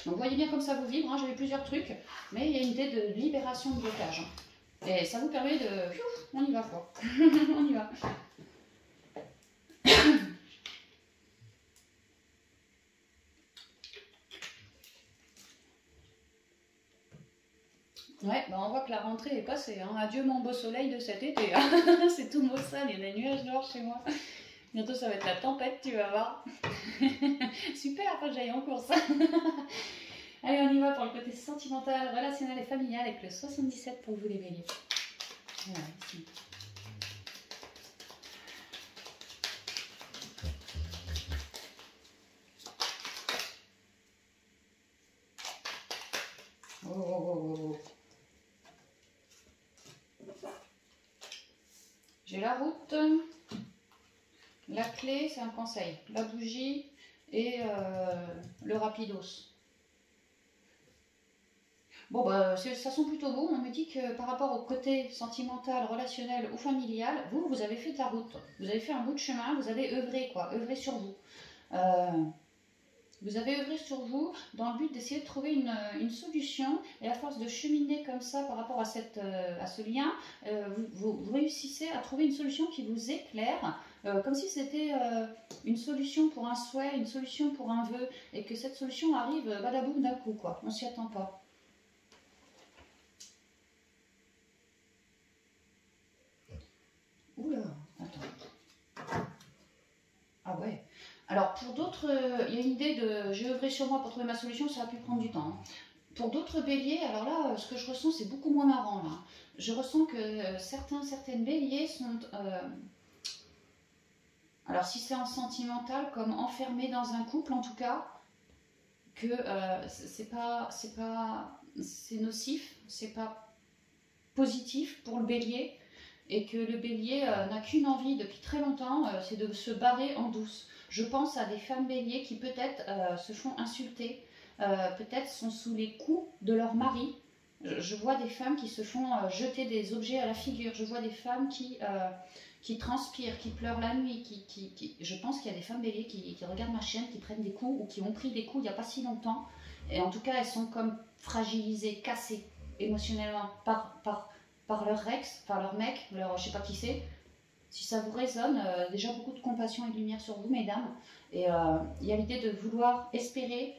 Donc voyez bien comme ça vous vibre, hein, j'avais plusieurs trucs, mais il y a une idée de libération de blocage. Hein. Et ça vous permet de... On y va quoi. On y va. Ouais, bah on voit que la rentrée est passée. Hein. Adieu mon beau soleil de cet été. Hein. C'est tout maussade, il y a des nuages noirs chez moi. Bientôt ça va être la tempête, tu vas voir. Super, faut que j'aille en course. Allez, on y va pour le côté sentimental, relationnel et familial avec le 77 pour vous les béliers. Voilà, ici. Oh, oh, oh, oh. J'ai la route, la clé, c'est un conseil, la bougie et le rapidos. Bon, bah, ça sent plutôt beau. On me dit que par rapport au côté sentimental, relationnel ou familial, vous avez fait de la route. Vous avez fait un bout de chemin, vous avez œuvré, quoi, œuvré sur vous. Vous avez œuvré sur vous dans le but d'essayer de trouver une solution. Et à force de cheminer comme ça par rapport à ce lien, vous réussissez à trouver une solution qui vous éclaire, comme si c'était une solution pour un souhait, une solution pour un vœu, et que cette solution arrive badaboum d'un coup, quoi. On s'y attend pas. Oula, attends. Ah ouais. Alors pour d'autres, il y a une idée de j'ai œuvré sur moi pour trouver ma solution, ça a pu prendre du temps. Hein. Pour d'autres béliers, alors là, ce que je ressens, c'est beaucoup moins marrant. Là. Je ressens que certaines béliers sont... alors si c'est en sentimental, comme enfermés dans un couple en tout cas, que c'est nocif, c'est pas positif pour le bélier, et que le bélier n'a qu'une envie depuis très longtemps, c'est de se barrer en douce. Je pense à des femmes béliers qui peut-être se font insulter, peut-être sont sous les coups de leur mari. Je vois des femmes qui se font jeter des objets à la figure. Je vois des femmes qui transpirent, qui pleurent la nuit. Je pense qu'il y a des femmes béliers qui regardent ma chaîne, qui prennent des coups ou qui ont pris des coups il n'y a pas si longtemps. Et en tout cas, elles sont comme fragilisées, cassées émotionnellement par leur ex, par leur mec, leur je sais pas qui c'est. Si ça vous résonne, déjà beaucoup de compassion et de lumière sur vous, mesdames. Et il y a l'idée de vouloir espérer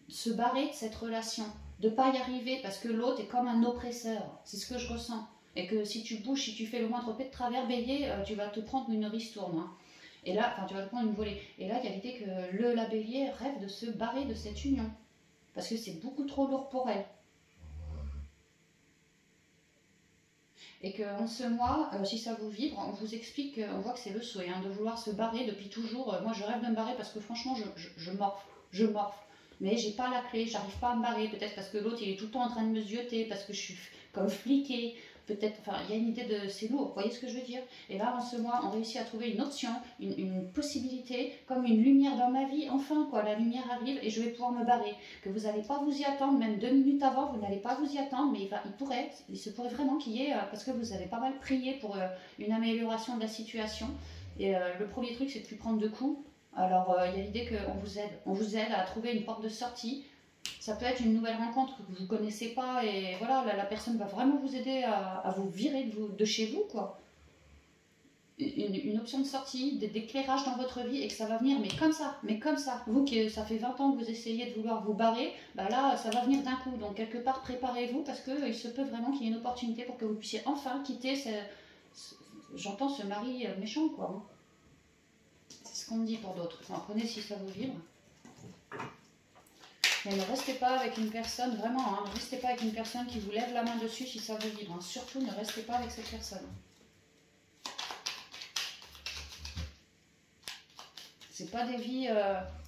se barrer de cette relation, de ne pas y arriver parce que l'autre est comme un oppresseur. C'est ce que je ressens. Et que si tu bouges, si tu fais le moindre pas de travers bélier, tu vas te prendre une ristourne. Hein. Et là, enfin, tu vas te prendre une volée. Et là, il y a l'idée que la bélier rêve de se barrer de cette union. Parce que c'est beaucoup trop lourd pour elle. Et qu'en ce mois, si ça vous vibre, on vous explique, on voit que c'est le souhait, hein, de vouloir se barrer depuis toujours. Moi, je rêve de me barrer parce que franchement, je morfle. Mais j'ai pas la clé, j'arrive pas à me barrer. Peut-être parce que l'autre, il est tout le temps en train de me zioter, parce que je suis comme fliquée. Peut-être, enfin, il y a une idée de c'est lourd, vous voyez ce que je veux dire? Et là, en ce mois, on réussit à trouver une option, une possibilité, comme une lumière dans ma vie. Enfin, quoi, la lumière arrive et je vais pouvoir me barrer. Que vous n'allez pas vous y attendre, même 2 minutes avant, vous n'allez pas vous y attendre, mais il se pourrait vraiment qu'il y ait, parce que vous avez pas mal prié pour une amélioration de la situation. Et le premier truc, c'est de ne plus prendre de coups. Alors, il y a l'idée qu'on vous aide à trouver une porte de sortie. Ça peut être une nouvelle rencontre que vous ne connaissez pas et voilà, la personne va vraiment vous aider à vous virer de chez vous, quoi. Une option de sortie, d'éclairage dans votre vie et que ça va venir, mais comme ça. Vous, ça fait 20 ans que vous essayez de vouloir vous barrer, bah là, ça va venir d'un coup. Donc, quelque part, préparez-vous parce qu'il se peut vraiment qu'il y ait une opportunité pour que vous puissiez enfin quitter j'entends ce mari méchant, quoi. C'est ce qu'on me dit pour d'autres. Enfin, prenez si ça vous vibre. Mais ne restez pas avec une personne, vraiment, hein, ne restez pas avec une personne qui vous lève la main dessus si ça vous vibre. Hein. Surtout, ne restez pas avec cette personne. C'est pas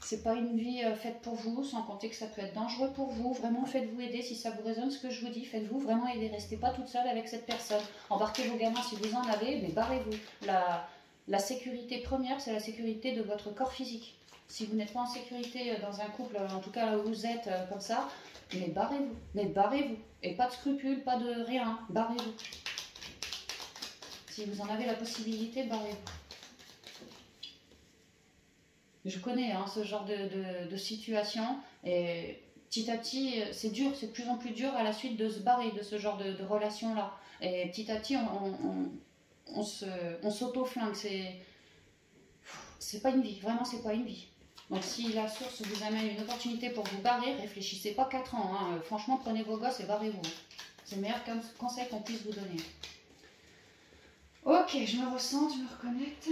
c'est pas une vie faite pour vous, sans compter que ça peut être dangereux pour vous. Vraiment, faites-vous aider si ça vous résonne ce que je vous dis. Faites-vous vraiment aider. Restez pas toute seule avec cette personne. Embarquez vos gamins si vous en avez, mais barrez-vous. La sécurité première, c'est la sécurité de votre corps physique. Si vous n'êtes pas en sécurité dans un couple, en tout cas là où vous êtes comme ça, mais barrez-vous. Mais barrez-vous. Et pas de scrupules, pas de rien. Barrez-vous. Si vous en avez la possibilité, barrez-vous. Je connais hein, ce genre de situation et petit à petit, c'est dur, c'est de plus en plus dur à la suite de se barrer de ce genre de relation-là. Et petit à petit, on s'auto-flingue. C'est pas une vie, vraiment, c'est pas une vie. Donc si la source vous amène une opportunité pour vous barrer, réfléchissez pas 4 ans. Hein. Franchement, prenez vos gosses et barrez-vous. C'est le meilleur conseil qu'on puisse vous donner. Ok, je me ressens, je me reconnecte.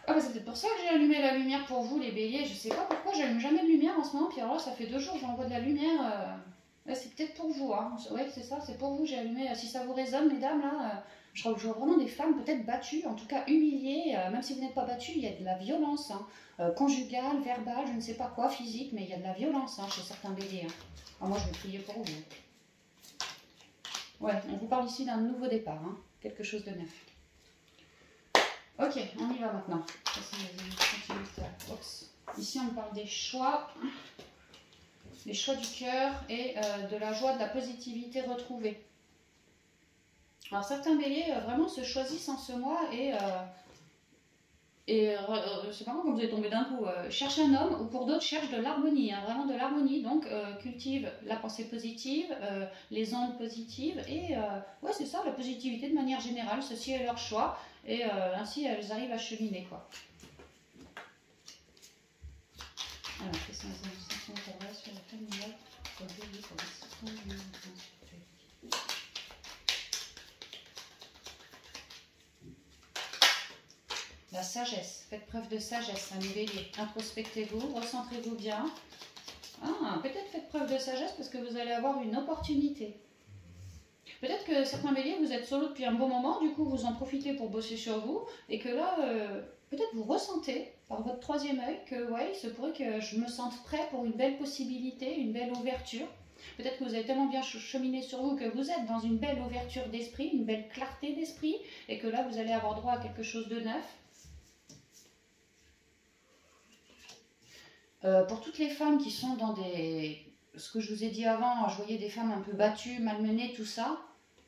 Ah bah c'est peut-être pour ça que j'ai allumé la lumière pour vous les béliers. Je sais pas pourquoi j'allume jamais de lumière en ce moment. Puis alors là, ça fait 2 jours que j'envoie de la lumière. Ouais, c'est peut-être pour vous. Hein. Ouais, c'est ça, c'est pour vous. J'ai allumé. Si ça vous résonne, mesdames, là, Je vois vraiment des femmes peut-être battues, en tout cas humiliées, même si vous n'êtes pas battues, il y a de la violence, hein, conjugale, verbale, je ne sais pas quoi, physique, mais il y a de la violence hein, chez certains béliers. Hein. Alors moi je vais prier pour vous. Ouais, on vous parle ici d'un nouveau départ, hein, quelque chose de neuf. Ok, on y va maintenant. Oups. Ici on parle des choix du cœur et de la joie, de la positivité retrouvée. Alors certains béliers vraiment se choisissent en ce mois et c'est marrant quand vous êtes tombé d'un coup, cherche un homme ou pour d'autres cherche de l'harmonie, hein, vraiment de l'harmonie, donc cultive la pensée positive, les ondes positives et ouais c'est ça, la positivité de manière générale, ceci est leur choix et ainsi elles arrivent à cheminer quoi. Alors, quelles sont les illustrations de la relation familiale pour bélier pour les La sagesse, faites preuve de sagesse, amis béliers. Introspectez-vous, recentrez-vous bien. Ah, peut-être faites preuve de sagesse parce que vous allez avoir une opportunité. Peut-être que certains béliers, vous êtes solo depuis un bon moment, du coup vous en profitez pour bosser sur vous, et que là, peut-être vous ressentez par votre troisième œil que ouais, il se pourrait que je me sente prêt pour une belle possibilité, une belle ouverture. Peut-être que vous avez tellement bien cheminé sur vous que vous êtes dans une belle ouverture d'esprit, une belle clarté d'esprit, et que là vous allez avoir droit à quelque chose de neuf. Pour toutes les femmes qui sont dans des... Ce que je vous ai dit avant, je voyais des femmes un peu battues, malmenées, tout ça.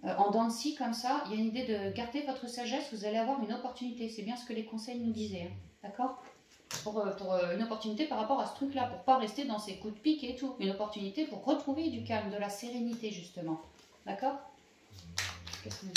En dents de scie comme ça, il y a une idée de garder votre sagesse, vous allez avoir une opportunité. C'est bien ce que les conseils nous disaient. Hein. D'accord pour une opportunité par rapport à ce truc-là, pour ne pas rester dans ces coups de pique et tout. Une opportunité pour retrouver du calme, de la sérénité justement. D'accord. Qu'est-ce que nous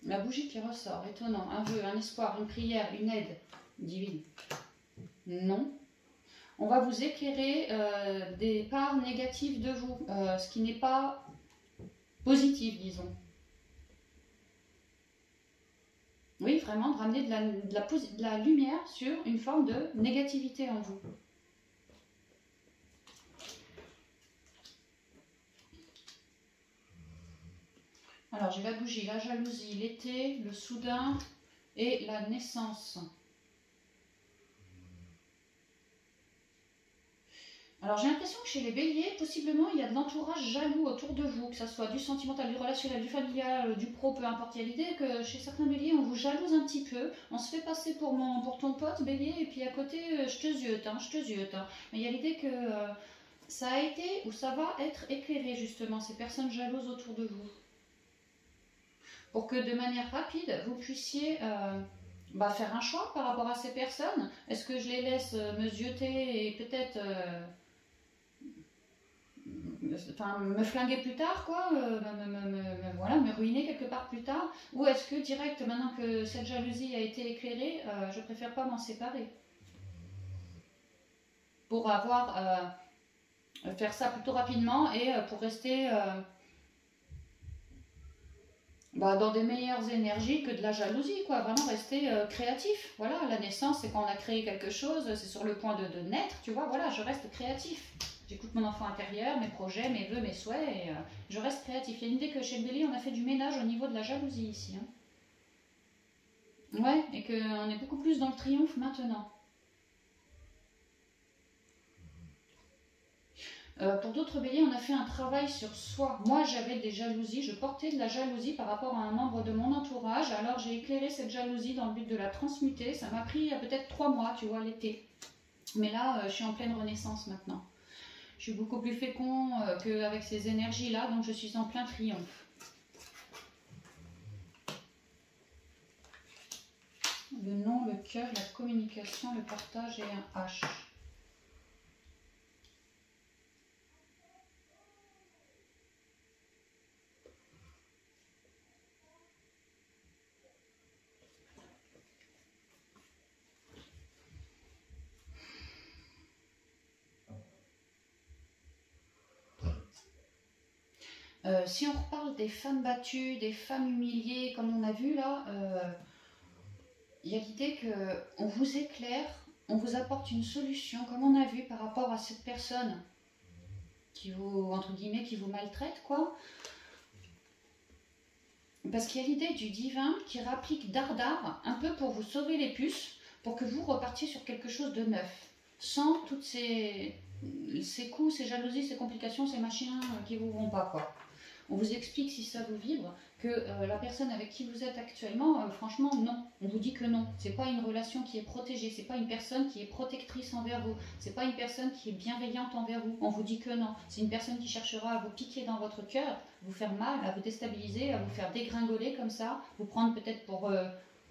La bougie qui ressort, étonnant, un vœu, un espoir, une prière, une aide divine. Non. On va vous éclairer des parts négatives de vous, ce qui n'est pas positif, disons. Oui, vraiment, de ramener de la lumière sur une forme de négativité en vous. Alors, j'ai la bougie, la jalousie, l'été, le soudain et la naissance. Alors, j'ai l'impression que chez les béliers, possiblement, il y a de l'entourage jaloux autour de vous, que ce soit du sentimental, du relationnel, du familial, du pro, peu importe. Il y a l'idée que chez certains béliers, on vous jalouse un petit peu, on se fait passer pour ton pote bélier, et puis à côté, je te ziote, hein. Mais il y a l'idée que ça a été ou ça va être éclairé, justement, ces personnes jalouses autour de vous. Pour que de manière rapide, vous puissiez faire un choix par rapport à ces personnes. Est-ce que je les laisse me zioter et peut-être me flinguer plus tard, quoi, me ruiner quelque part plus tard, ou est-ce que direct, maintenant que cette jalousie a été éclairée, je préfère pas m'en séparer pour avoir faire ça plutôt rapidement et pour rester dans des meilleures énergies que de la jalousie, quoi. Vraiment rester créatif. Voilà, la naissance, c'est quand on a créé quelque chose, c'est sur le point de naître, tu vois. Voilà, je reste créatif. J'écoute mon enfant intérieur, mes projets, mes vœux, mes souhaits, et je reste créatif. Il y a une idée que chez le bélier, on a fait du ménage au niveau de la jalousie ici. Hein. Ouais, et qu'on est beaucoup plus dans le triomphe maintenant. Pour d'autres béliers, on a fait un travail sur soi. Moi, j'avais des jalousies, je portais de la jalousie par rapport à un membre de mon entourage. Alors, j'ai éclairé cette jalousie dans le but de la transmuter. Ça m'a pris peut-être 3 mois, tu vois, l'été. Mais là, je suis en pleine renaissance maintenant. Je suis beaucoup plus fécond qu'avec ces énergies-là, donc je suis en plein triomphe. Le nom, le cœur, la communication, le partage et un H. Si on reparle des femmes battues, des femmes humiliées, comme on a vu là, il y a l'idée qu'on vous éclaire, on vous apporte une solution, comme on a vu par rapport à cette personne qui vous, entre guillemets, qui vous maltraite, quoi. Parce qu'il y a l'idée du divin qui rapplique dardard, un peu pour vous sauver les puces, pour que vous repartiez sur quelque chose de neuf, sans toutes ces coups, ces jalousies, ces complications, ces machins qui vous vont pas, quoi. On vous explique si ça vous vibre, que la personne avec qui vous êtes actuellement, franchement, non. On vous dit que non. C'est pas une relation qui est protégée, c'est pas une personne qui est protectrice envers vous, c'est pas une personne qui est bienveillante envers vous. On vous dit que non. C'est une personne qui cherchera à vous piquer dans votre cœur, vous faire mal, à vous déstabiliser, à vous faire dégringoler comme ça, vous prendre peut-être pour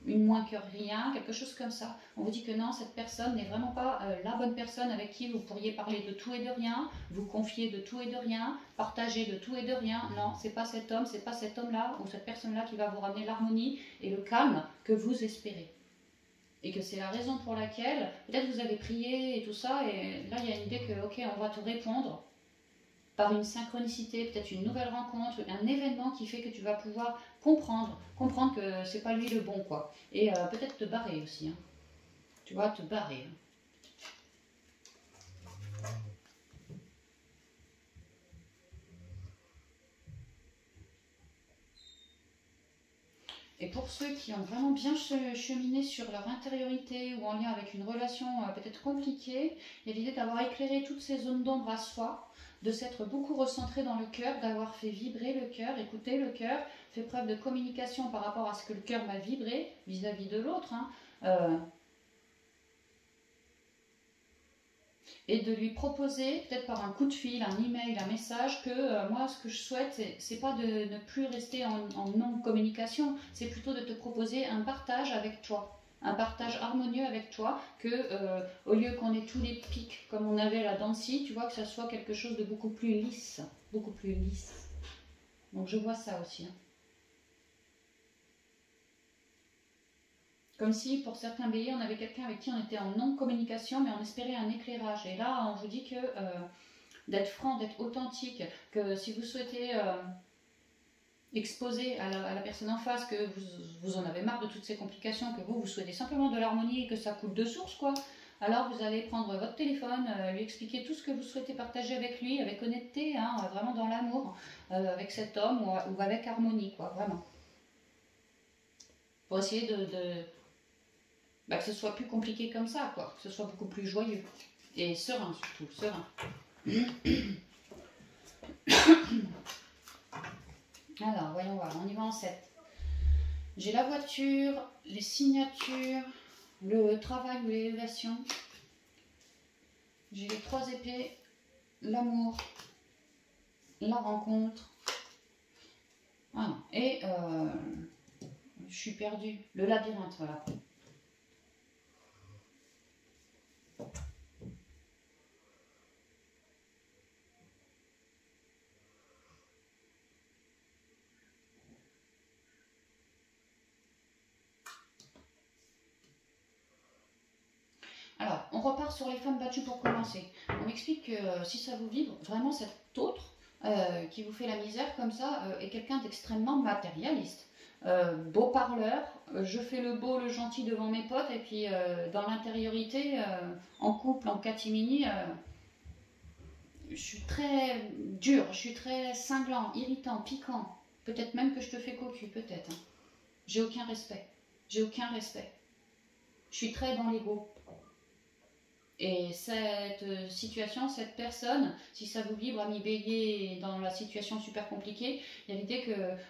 une moins que rien, quelque chose comme ça. On vous dit que non, cette personne n'est vraiment pas la bonne personne avec qui vous pourriez parler de tout et de rien, vous confier de tout et de rien, partager de tout et de rien. Non, c'est pas cet homme, c'est pas cet homme-là ou cette personne-là qui va vous ramener l'harmonie et le calme que vous espérez. Et que c'est la raison pour laquelle, peut-être vous avez prié et tout ça, et là il y a une idée que, ok, on va te répondre par une synchronicité, peut-être une nouvelle rencontre, un événement qui fait que tu vas pouvoir comprendre que c'est pas lui le bon, quoi. Et peut-être te barrer aussi, hein. Tu vois, te barrer. Et pour ceux qui ont vraiment bien cheminé sur leur intériorité ou en lien avec une relation peut-être compliquée, il y a l'idée d'avoir éclairé toutes ces zones d'ombre à soi, de s'être beaucoup recentré dans le cœur, d'avoir fait vibrer le cœur, écouter le cœur, fait preuve de communication par rapport à ce que le cœur m'a vibré vis-à-vis de l'autre, hein, et de lui proposer, peut-être par un coup de fil, un email, un message, que moi, ce que je souhaite, c'est pas de ne plus rester en non-communication, c'est plutôt de te proposer un partage avec toi. Un partage harmonieux avec toi, que au lieu qu'on ait tous les pics comme on avait là dans le scie, tu vois, que ça soit quelque chose de beaucoup plus lisse. Beaucoup plus lisse. Donc je vois ça aussi. Hein. Comme si pour certains béliers, on avait quelqu'un avec qui on était en non-communication, mais on espérait un éclirage. Et là, on vous dit que d'être franc, d'être authentique, que si vous souhaitez exposer à la personne en face, que vous en avez marre de toutes ces complications, que vous souhaitez simplement de l'harmonie et que ça coule de source, quoi. Alors vous allez prendre votre téléphone, lui expliquer tout ce que vous souhaitez partager avec lui, avec honnêteté, hein, vraiment dans l'amour, avec cet homme ou avec harmonie, quoi, vraiment. Pour essayer que ce soit plus compliqué comme ça, quoi, que ce soit beaucoup plus joyeux. Et serein surtout, serein. Alors, voyons voir, on y va en 7. J'ai la voiture, les signatures, le travail ou l'élévation. J'ai les 3 épées, l'amour, la rencontre. Ah non, et je suis perdue. Le labyrinthe, voilà. Alors, on repart sur les femmes battues pour commencer. On m'explique que si ça vous vibre, vraiment cet autre qui vous fait la misère comme ça est quelqu'un d'extrêmement matérialiste. Beau parleur, je fais le beau, le gentil devant mes potes, et puis dans l'intériorité, en couple, en catimini, je suis très dur, je suis très cinglant, irritant, piquant. Peut-être même que je te fais cocu, peut-être. Hein. J'ai aucun respect. J'ai aucun respect. Je suis très dans l'ego. Et cette situation, cette personne, si ça vous vibre, ami bélier, dans la situation super compliquée, il y a l'idée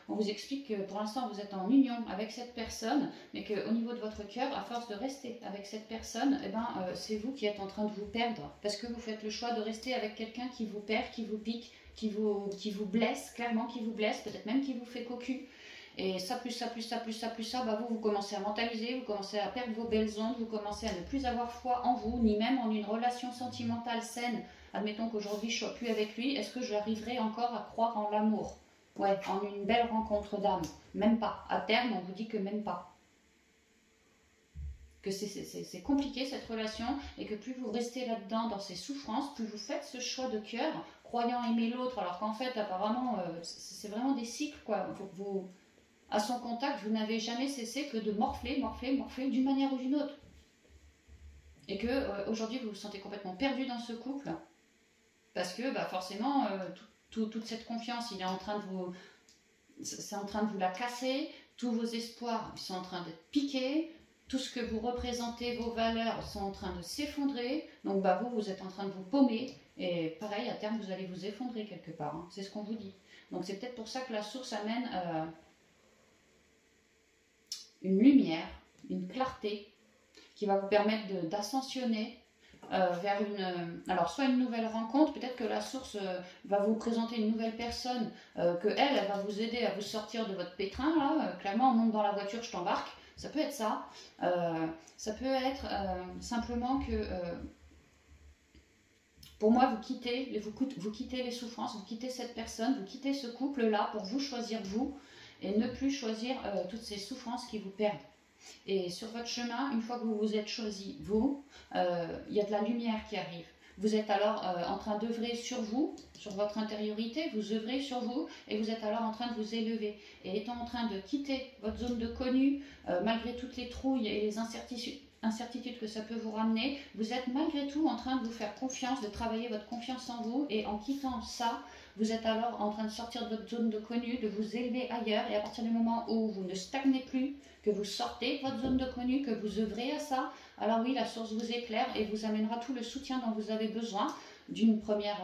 qu'on vous explique que pour l'instant vous êtes en union avec cette personne, mais qu'au niveau de votre cœur, à force de rester avec cette personne, eh ben, c'est vous qui êtes en train de vous perdre. Parce que vous faites le choix de rester avec quelqu'un qui vous perd, qui vous pique, qui vous blesse, clairement qui vous blesse, peut-être même qui vous fait cocu. Et ça, plus ça, plus ça, plus ça, plus ça, bah vous commencez à mentaliser, vous commencez à perdre vos belles ondes, vous commencez à ne plus avoir foi en vous, ni même en une relation sentimentale saine. Admettons qu'aujourd'hui je ne sois plus avec lui, est-ce que j'arriverai encore à croire en l'amour? Ouais, en une belle rencontre d'âme. Même pas. À terme, on vous dit que même pas. Que c'est compliqué cette relation, et que plus vous restez là-dedans, dans ces souffrances, plus vous faites ce choix de cœur, croyant aimer l'autre, alors qu'en fait, apparemment, c'est vraiment des cycles, quoi. à son contact, vous n'avez jamais cessé que de morfler, morfler, morfler d'une manière ou d'une autre. Et que aujourd'hui vous vous sentez complètement perdu dans ce couple, parce que bah, forcément, toute cette confiance, il est en train de vous... C'est en train de vous la casser, tous vos espoirs sont en train d'être piqués, tout ce que vous représentez, vos valeurs sont en train de s'effondrer, donc bah, vous êtes en train de vous paumer, et pareil, à terme, vous allez vous effondrer quelque part, hein. C'est ce qu'on vous dit. Donc c'est peut-être pour ça que la source amène une lumière, une clarté, qui va vous permettre d'ascensionner vers alors soit une nouvelle rencontre, peut-être que la source va vous présenter une nouvelle personne, que elle va vous aider à vous sortir de votre pétrin, là, clairement, on monte dans la voiture, je t'embarque, ça peut être ça, ça peut être simplement que, pour moi, vous quittez les souffrances, vous quittez cette personne, vous quittez ce couple-là pour vous choisir vous, et ne plus choisir toutes ces souffrances qui vous perdent. Et sur votre chemin, une fois que vous vous êtes choisi, vous, il y a de la lumière qui arrive. Vous êtes alors en train d'œuvrer sur vous, sur votre intériorité, vous œuvrez sur vous et vous êtes alors en train de vous élever. Et étant en train de quitter votre zone de connu, malgré toutes les trouilles et les incertitudes que ça peut vous ramener, vous êtes malgré tout en train de vous faire confiance, de travailler votre confiance en vous, et en quittant ça, vous êtes alors en train de sortir de votre zone de connu, de vous élever ailleurs, et à partir du moment où vous ne stagnez plus, que vous sortez de votre zone de connu, que vous œuvrez à ça, alors oui, la source vous éclaire et vous amènera tout le soutien dont vous avez besoin d'une première...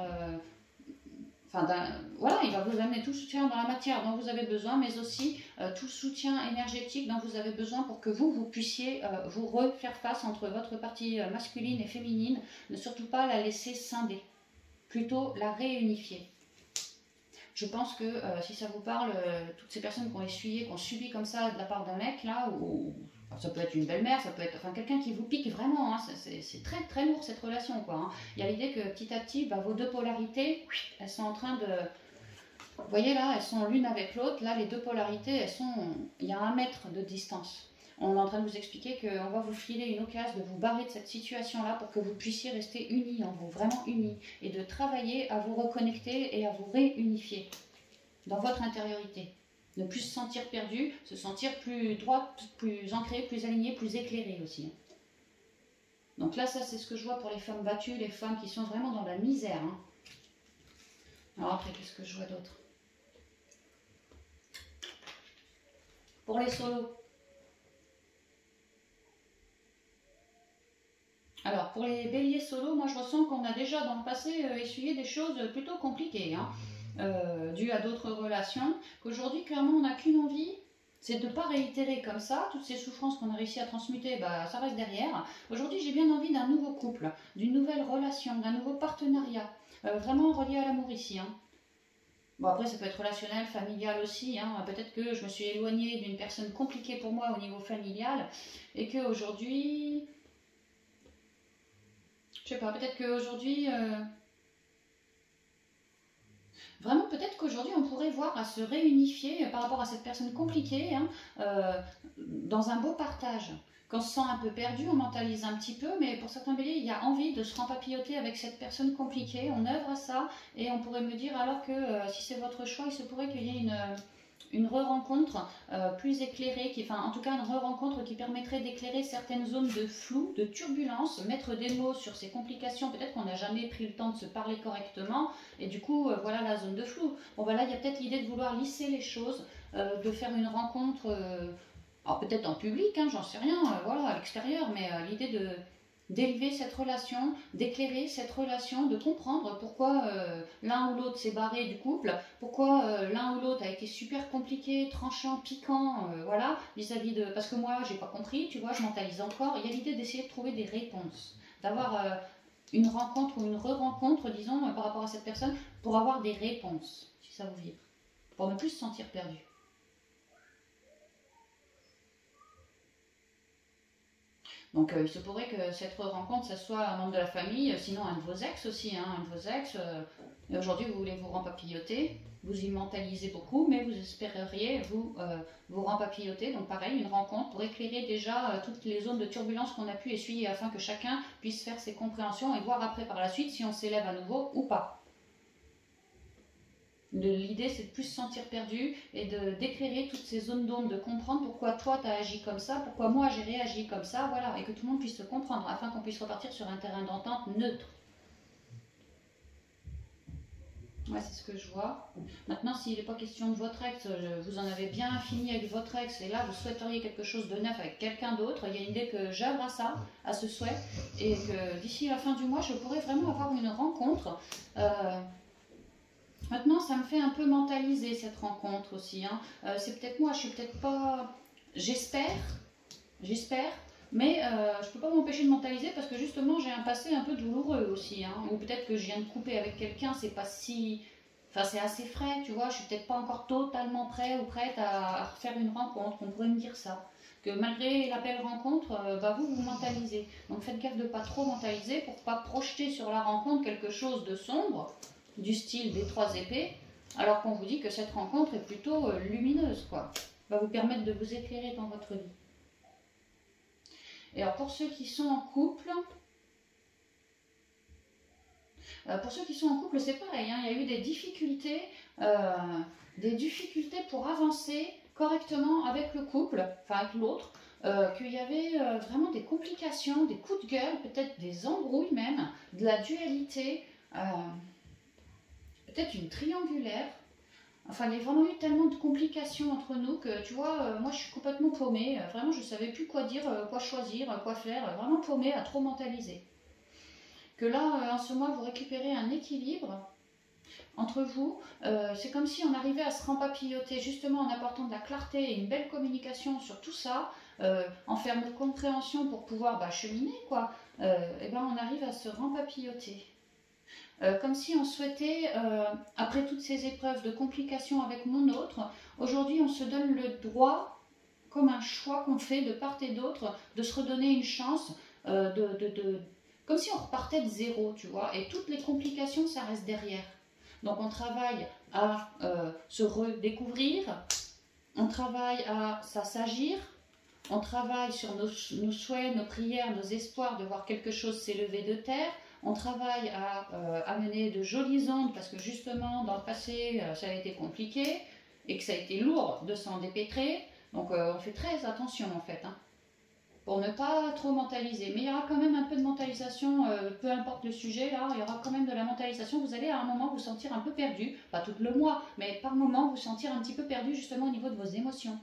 voilà, il va vous amener tout le soutien dans la matière dont vous avez besoin, mais aussi tout le soutien énergétique dont vous avez besoin pour que vous puissiez vous refaire face entre votre partie masculine et féminine, ne surtout pas la laisser scinder, plutôt la réunifier. Je pense que si ça vous parle, toutes ces personnes qui ont essuyé, qui ont subi comme ça de la part d'un mec, là, ou ça peut être une belle-mère, ça peut être quelqu'un qui vous pique vraiment, hein, c'est très très lourd cette relation, quoi, hein. Il y a l'idée que petit à petit, bah, vos deux polarités, elles sont en train de... Vous voyez là, elles sont l'une avec l'autre, là les deux polarités, il y a 1 mètre de distance. On est en train de vous expliquer qu'on va vous filer une occasion de vous barrer de cette situation-là pour que vous puissiez rester unis en vous, vraiment unis, et de travailler à vous reconnecter et à vous réunifier dans votre intériorité. Ne plus se sentir perdu, se sentir plus droit, plus ancré, plus aligné, plus éclairé aussi. Donc là, ça c'est ce que je vois pour les femmes battues, les femmes qui sont vraiment dans la misère, hein. Alors après, qu'est-ce que je vois d'autre? Pour les solos. Alors, pour les béliers solos, moi je ressens qu'on a déjà dans le passé essuyé des choses plutôt compliquées, hein, dues à d'autres relations, qu'aujourd'hui, clairement, on n'a qu'une envie, c'est de ne pas réitérer comme ça, toutes ces souffrances qu'on a réussi à transmuter, bah, ça reste derrière. Aujourd'hui, j'ai bien envie d'un nouveau couple, d'une nouvelle relation, d'un nouveau partenariat, vraiment relié à l'amour ici, hein. Bon, après, ça peut être relationnel, familial aussi, hein. Peut-être que je me suis éloignée d'une personne compliquée pour moi au niveau familial, et qu'aujourd'hui... Je sais pas, peut-être qu'aujourd'hui, vraiment peut-être qu'aujourd'hui on pourrait voir à se réunifier par rapport à cette personne compliquée, hein, dans un beau partage. Quand on se sent un peu perdu, on mentalise un petit peu, mais pour certains béliers, il y a envie de se rempapilloter avec cette personne compliquée, on œuvre à ça, et on pourrait me dire alors que si c'est votre choix, il se pourrait qu'il y ait une re-rencontre plus éclairée, en tout cas une re-rencontre qui permettrait d'éclairer certaines zones de flou, de turbulence, mettre des mots sur ces complications, peut-être qu'on n'a jamais pris le temps de se parler correctement, et du coup, voilà la zone de flou. Bon, voilà, il y a peut-être l'idée de vouloir lisser les choses, de faire une rencontre, alors peut-être en public, hein, j'en sais rien, voilà, à l'extérieur, mais l'idée d'élever cette relation, d'éclairer cette relation, de comprendre pourquoi l'un ou l'autre s'est barré du couple, pourquoi l'un ou l'autre a été super compliqué, tranchant, piquant, voilà, vis-à-vis de... Parce que moi, j'ai pas compris, tu vois, je mentalise encore. Il y a l'idée d'essayer de trouver des réponses, d'avoir une rencontre ou une re-rencontre, disons, par rapport à cette personne, pour avoir des réponses, si ça vous vibre, pour ne plus se sentir perdu. Donc il se pourrait que cette rencontre, ça soit un membre de la famille, sinon un de vos ex aussi, hein, un de vos ex. Et aujourd'hui, vous voulez vous rempapilloter, vous y mentalisez beaucoup, mais vous espéreriez vous rempapilloter. Donc pareil, une rencontre pour éclairer déjà toutes les zones de turbulence qu'on a pu essuyer afin que chacun puisse faire ses compréhensions et voir après par la suite si on s'élève à nouveau ou pas. L'idée, c'est de plus se sentir perdu et d'éclairer toutes ces zones d'ombre, de comprendre pourquoi toi, tu as agi comme ça, pourquoi moi, j'ai réagi comme ça, voilà, et que tout le monde puisse se comprendre, afin qu'on puisse repartir sur un terrain d'entente neutre. Ouais, c'est ce que je vois. Maintenant, s'il n'est pas question de votre ex, vous en avez bien fini avec votre ex, et là, vous souhaiteriez quelque chose de neuf avec quelqu'un d'autre, il y a une idée que j'œuvre à ça, à ce souhait, et que d'ici la fin du mois, je pourrais vraiment avoir une rencontre. Maintenant, ça me fait un peu mentaliser cette rencontre aussi. Hein. C'est peut-être moi, je suis peut-être pas... J'espère, mais je peux pas m'empêcher de mentaliser parce que justement, j'ai un passé un peu douloureux aussi. Hein. Ou peut-être que je viens de couper avec quelqu'un, c'est pas si... Enfin, c'est assez frais, tu vois. Je suis peut-être pas encore totalement prêt ou prête à refaire une rencontre. On pourrait me dire ça. Que malgré la belle rencontre, bah vous mentalisez. Donc faites gaffe de pas trop mentaliser pour pas projeter sur la rencontre quelque chose de sombre, du style des 3 épées, alors qu'on vous dit que cette rencontre est plutôt lumineuse, quoi. Va vous permettre de vous éclairer dans votre vie. Et alors pour ceux qui sont en couple, c'est pareil, hein, il y a eu des difficultés pour avancer correctement avec le couple, enfin avec l'autre, qu'il y avait vraiment des complications, des coups de gueule, peut-être des embrouilles même, de la dualité, peut-être une triangulaire. Enfin, il y a vraiment eu tellement de complications entre nous que, tu vois, moi je suis complètement paumée. Vraiment, je ne savais plus quoi dire, quoi choisir, quoi faire. Vraiment paumée, à trop mentaliser. Que là, en ce mois, vous récupérez un équilibre entre vous. C'est comme si on arrivait à se rempapilloter, justement en apportant de la clarté et une belle communication sur tout ça, en faire notre compréhension pour pouvoir cheminer, quoi. Et ben, on arrive à se rempapilloter. Comme si on souhaitait, après toutes ces épreuves de complications avec mon autre, aujourd'hui on se donne le droit, comme un choix qu'on fait de part et d'autre, de se redonner une chance, comme si on repartait de zéro, tu vois, et toutes les complications, ça reste derrière. Donc on travaille à se redécouvrir, on travaille à s'assagir, on travaille sur nos souhaits, nos prières, nos espoirs de voir quelque chose s'élever de terre. On travaille à amener de jolies ondes parce que justement dans le passé ça a été compliqué et que ça a été lourd de s'en dépêtrer. Donc on fait très attention en fait, hein, pour ne pas trop mentaliser. Mais il y aura quand même un peu de mentalisation, peu importe le sujet, là, il y aura quand même de la mentalisation. Vous allez à un moment vous sentir un peu perdu, pas tout le mois, mais par moment vous sentir un petit peu perdu justement au niveau de vos émotions.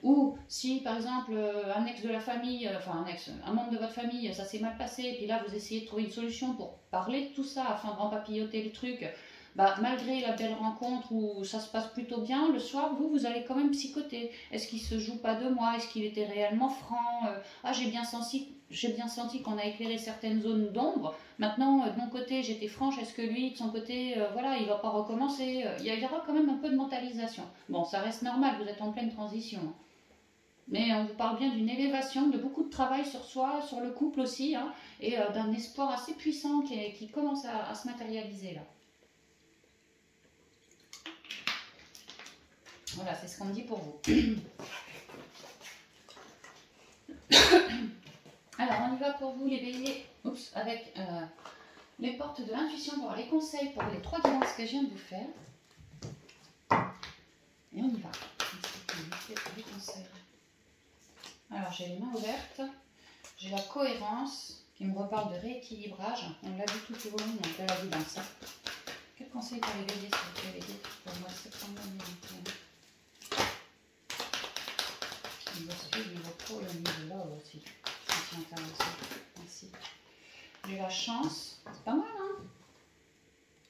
Ou si par exemple un ex de la famille, un membre de votre famille, ça s'est mal passé, et puis là vous essayez de trouver une solution pour parler de tout ça afin de rempapilloter le truc, malgré la belle rencontre où ça se passe plutôt bien, le soir vous allez quand même psychoter. Est-ce qu'il se joue pas de moi? Est-ce qu'il était réellement franc? J'ai bien senti qu'on a éclairé certaines zones d'ombre. Maintenant, de mon côté, j'étais franche. Est-ce que lui, de son côté, voilà, il va pas recommencer? Il y aura quand même un peu de mentalisation. Bon, ça reste normal, vous êtes en pleine transition. Mais on vous parle bien d'une élévation, de beaucoup de travail sur soi, sur le couple aussi, hein, et d'un espoir assez puissant qui commence à se matérialiser là. Voilà, c'est ce qu'on me dit pour vous. Alors, on y va pour vous les béliers, avec les portes de l'intuition pour avoir les conseils pour les 3 guidances que je viens de vous faire. Et on y va. Les conseils. Alors, j'ai les mains ouvertes, j'ai la cohérence qui me reparle de rééquilibrage. On l'a vu tout au long de la guidance. Quel conseil pour les béliers, s'il vous plaît, les béliers, pour le mois de septembre 2021? Il va suivre le niveau pro et le niveau là aussi. C'est intéressant. Merci. J'ai la chance, c'est pas mal, hein?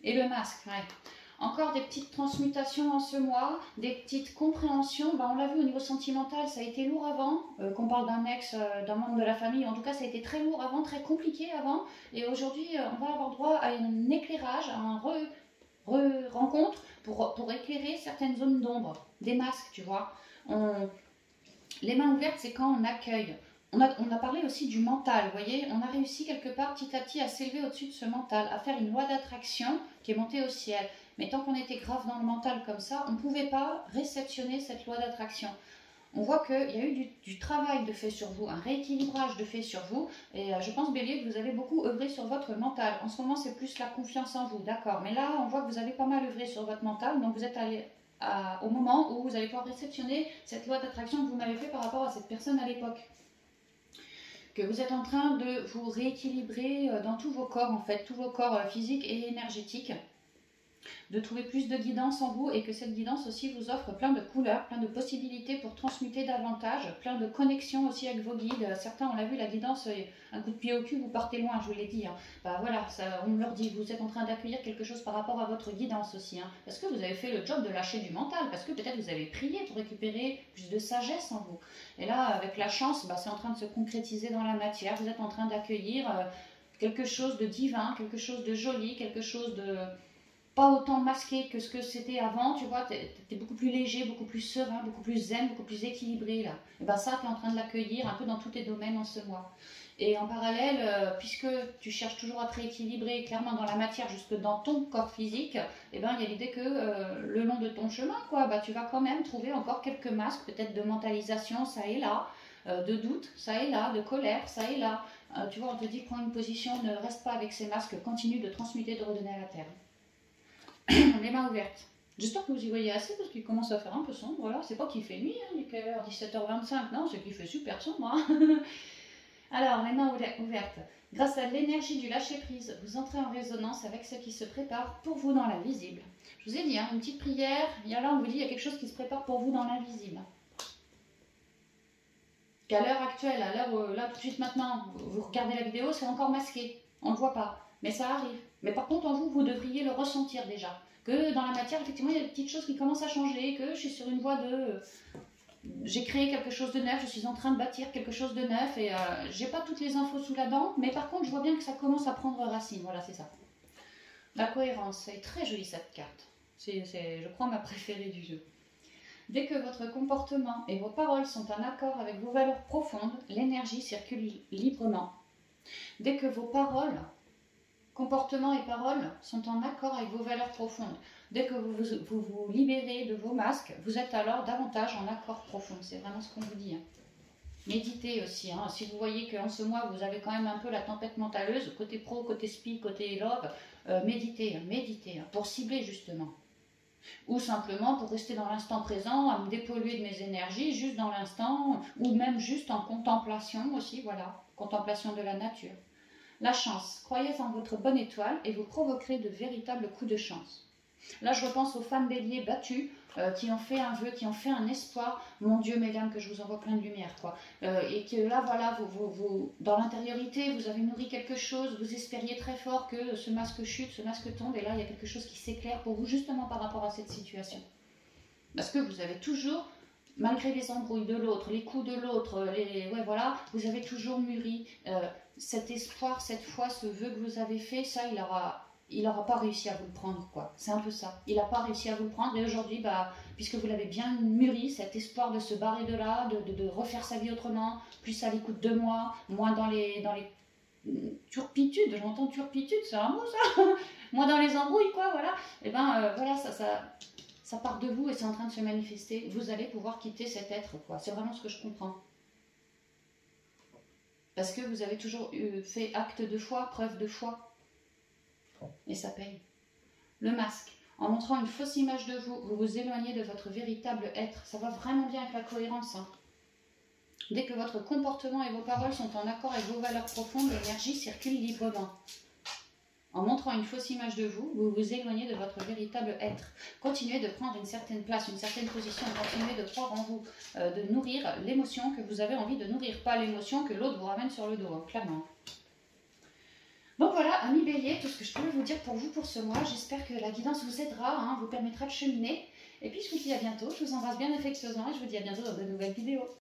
Et le masque, ouais. Encore des petites transmutations en ce mois, des petites compréhensions. On l'a vu au niveau sentimental, ça a été lourd avant, qu'on parle d'un ex, d'un membre de la famille. En tout cas, ça a été très lourd avant, très compliqué avant. Et aujourd'hui, on va avoir droit à un éclairage, à une rencontre pour éclairer certaines zones d'ombre, des masques, tu vois. Les mains ouvertes, c'est quand on accueille. On a parlé aussi du mental, vous voyez, on a réussi quelque part petit à petit à s'élever au-dessus de ce mental, à faire une loi d'attraction qui est montée au ciel. Mais tant qu'on était grave dans le mental comme ça, on ne pouvait pas réceptionner cette loi d'attraction. On voit qu'il y a eu du travail de fait sur vous, un rééquilibrage de fait sur vous. Et je pense, Bélier, que vous avez beaucoup œuvré sur votre mental. En ce moment, c'est plus la confiance en vous, d'accord. Mais là, on voit que vous avez pas mal œuvré sur votre mental. Donc, vous êtes allé au moment où vous allez pouvoir réceptionner cette loi d'attraction que vous m'avez fait par rapport à cette personne à l'époque. Que vous êtes en train de vous rééquilibrer dans tous vos corps, en fait, tous vos corps physiques et énergétiques. De trouver plus de guidance en vous et que cette guidance aussi vous offre plein de couleurs, plein de possibilités pour transmuter davantage, plein de connexions aussi avec vos guides. Certains, on l'a vu, la guidance, un coup de pied au cul, vous partez loin, je vous l'ai dit. Hein. Bah voilà, ça, on me leur dit, vous êtes en train d'accueillir quelque chose par rapport à votre guidance aussi. Hein. Parce que vous avez fait le job de lâcher du mental, parce que peut-être vous avez prié pour récupérer plus de sagesse en vous. Et là, avec la chance, bah, c'est en train de se concrétiser dans la matière. Vous êtes en train d'accueillir quelque chose de divin, quelque chose de joli, quelque chose de pas autant masqué que ce que c'était avant, tu vois, t'es beaucoup plus léger, beaucoup plus serein, beaucoup plus zen, beaucoup plus équilibré là. Et bien ça, tu es en train de l'accueillir un peu dans tous tes domaines en ce mois. Et en parallèle, puisque tu cherches toujours à te rééquilibrer clairement dans la matière jusque dans ton corps physique, et ben il y a l'idée que le long de ton chemin, quoi, bah, tu vas quand même trouver encore quelques masques, peut-être de mentalisation, ça et là, de doute, ça et là, de colère, ça et là. Tu vois, on te dit prends une position, ne reste pas avec ces masques, continue de transmuter, de redonner à la terre. Les mains ouvertes. J'espère que vous y voyez assez parce qu'il commence à faire un peu sombre. Voilà, c'est pas qu'il fait nuit, hein, il est quelle heure 17h25, non, c'est qu'il fait super sombre. Hein. Alors, les mains ouvertes. Grâce à l'énergie du lâcher-prise, vous entrez en résonance avec ce qui se prépare pour vous dans l'invisible. Je vous ai dit, hein, une petite prière, et là on vous dit il y a quelque chose qui se prépare pour vous dans l'invisible. Qu'à l'heure actuelle, à l'heure où, là tout de suite maintenant, vous regardez la vidéo, c'est encore masqué, on ne le voit pas. Mais ça arrive. Mais par contre, en vous, vous devriez le ressentir déjà. Que dans la matière, effectivement, il y a des petites choses qui commencent à changer, que je suis sur une voie de... J'ai créé quelque chose de neuf, je suis en train de bâtir quelque chose de neuf, et j'ai pas toutes les infos sous la dent, mais par contre, je vois bien que ça commence à prendre racine. Voilà, c'est ça. La cohérence, c'est très joli cette carte. C'est, je crois, ma préférée du jeu. Dès que votre comportement et vos paroles sont en accord avec vos valeurs profondes, l'énergie circule librement. Dès que vos paroles... Comportements et paroles sont en accord avec vos valeurs profondes. Dès que vous libérez de vos masques, vous êtes alors davantage en accord profond. C'est vraiment ce qu'on vous dit. Hein. Méditez aussi. Hein. Si vous voyez qu'en ce mois, vous avez quand même un peu la tempête mentaleuse, côté pro, côté spi, côté love, méditez, méditez, pour cibler justement. Ou simplement pour rester dans l'instant présent, à me dépolluer de mes énergies, juste dans l'instant, ou même juste en contemplation aussi, voilà, contemplation de la nature. La chance, croyez en votre bonne étoile et vous provoquerez de véritables coups de chance. Là, je repense aux femmes béliers battues qui ont fait un vœu, qui ont fait un espoir. Mon Dieu, mesdames, que je vous envoie plein de lumière, quoi. Et que là, voilà, vous, dans l'intériorité, vous avez nourri quelque chose, vous espériez très fort que ce masque chute, ce masque tombe, et là, il y a quelque chose qui s'éclaire pour vous, justement par rapport à cette situation. Parce que vous avez toujours... Malgré les embrouilles de l'autre, les coups de l'autre, ouais, voilà, vous avez toujours mûri cet espoir, cette foi, ce vœu que vous avez fait, ça, il aura pas réussi à vous le prendre, quoi. C'est un peu ça. Il n'a pas réussi à vous le prendre, et aujourd'hui, bah, puisque vous l'avez bien mûri, cet espoir de se barrer de là, de refaire sa vie autrement, plus à l'écoute de moi, moins dans les turpitudes, j'entends turpitude, c'est un mot ça, moins dans les embrouilles, quoi, voilà. Et ben voilà, ça part de vous et c'est en train de se manifester. Vous allez pouvoir quitter cet être, quoi. C'est vraiment ce que je comprends. Parce que vous avez toujours fait acte de foi, preuve de foi. Et ça paye. Le masque. En montrant une fausse image de vous, vous vous éloignez de votre véritable être. Ça va vraiment bien avec la cohérence. Hein. Dès que votre comportement et vos paroles sont en accord avec vos valeurs profondes, l'énergie circule librement. En montrant une fausse image de vous, vous vous éloignez de votre véritable être. Continuez de prendre une certaine place, une certaine position, continuez de croire en vous, de nourrir l'émotion que vous avez envie de nourrir, pas l'émotion que l'autre vous ramène sur le dos, hein, clairement. Donc voilà, amis béliers, tout ce que je peux vous dire pour vous pour ce mois. J'espère que la guidance vous aidera, hein, vous permettra de cheminer. Et puis je vous dis à bientôt, je vous embrasse bien affectueusement et je vous dis à bientôt dans de nouvelles vidéos.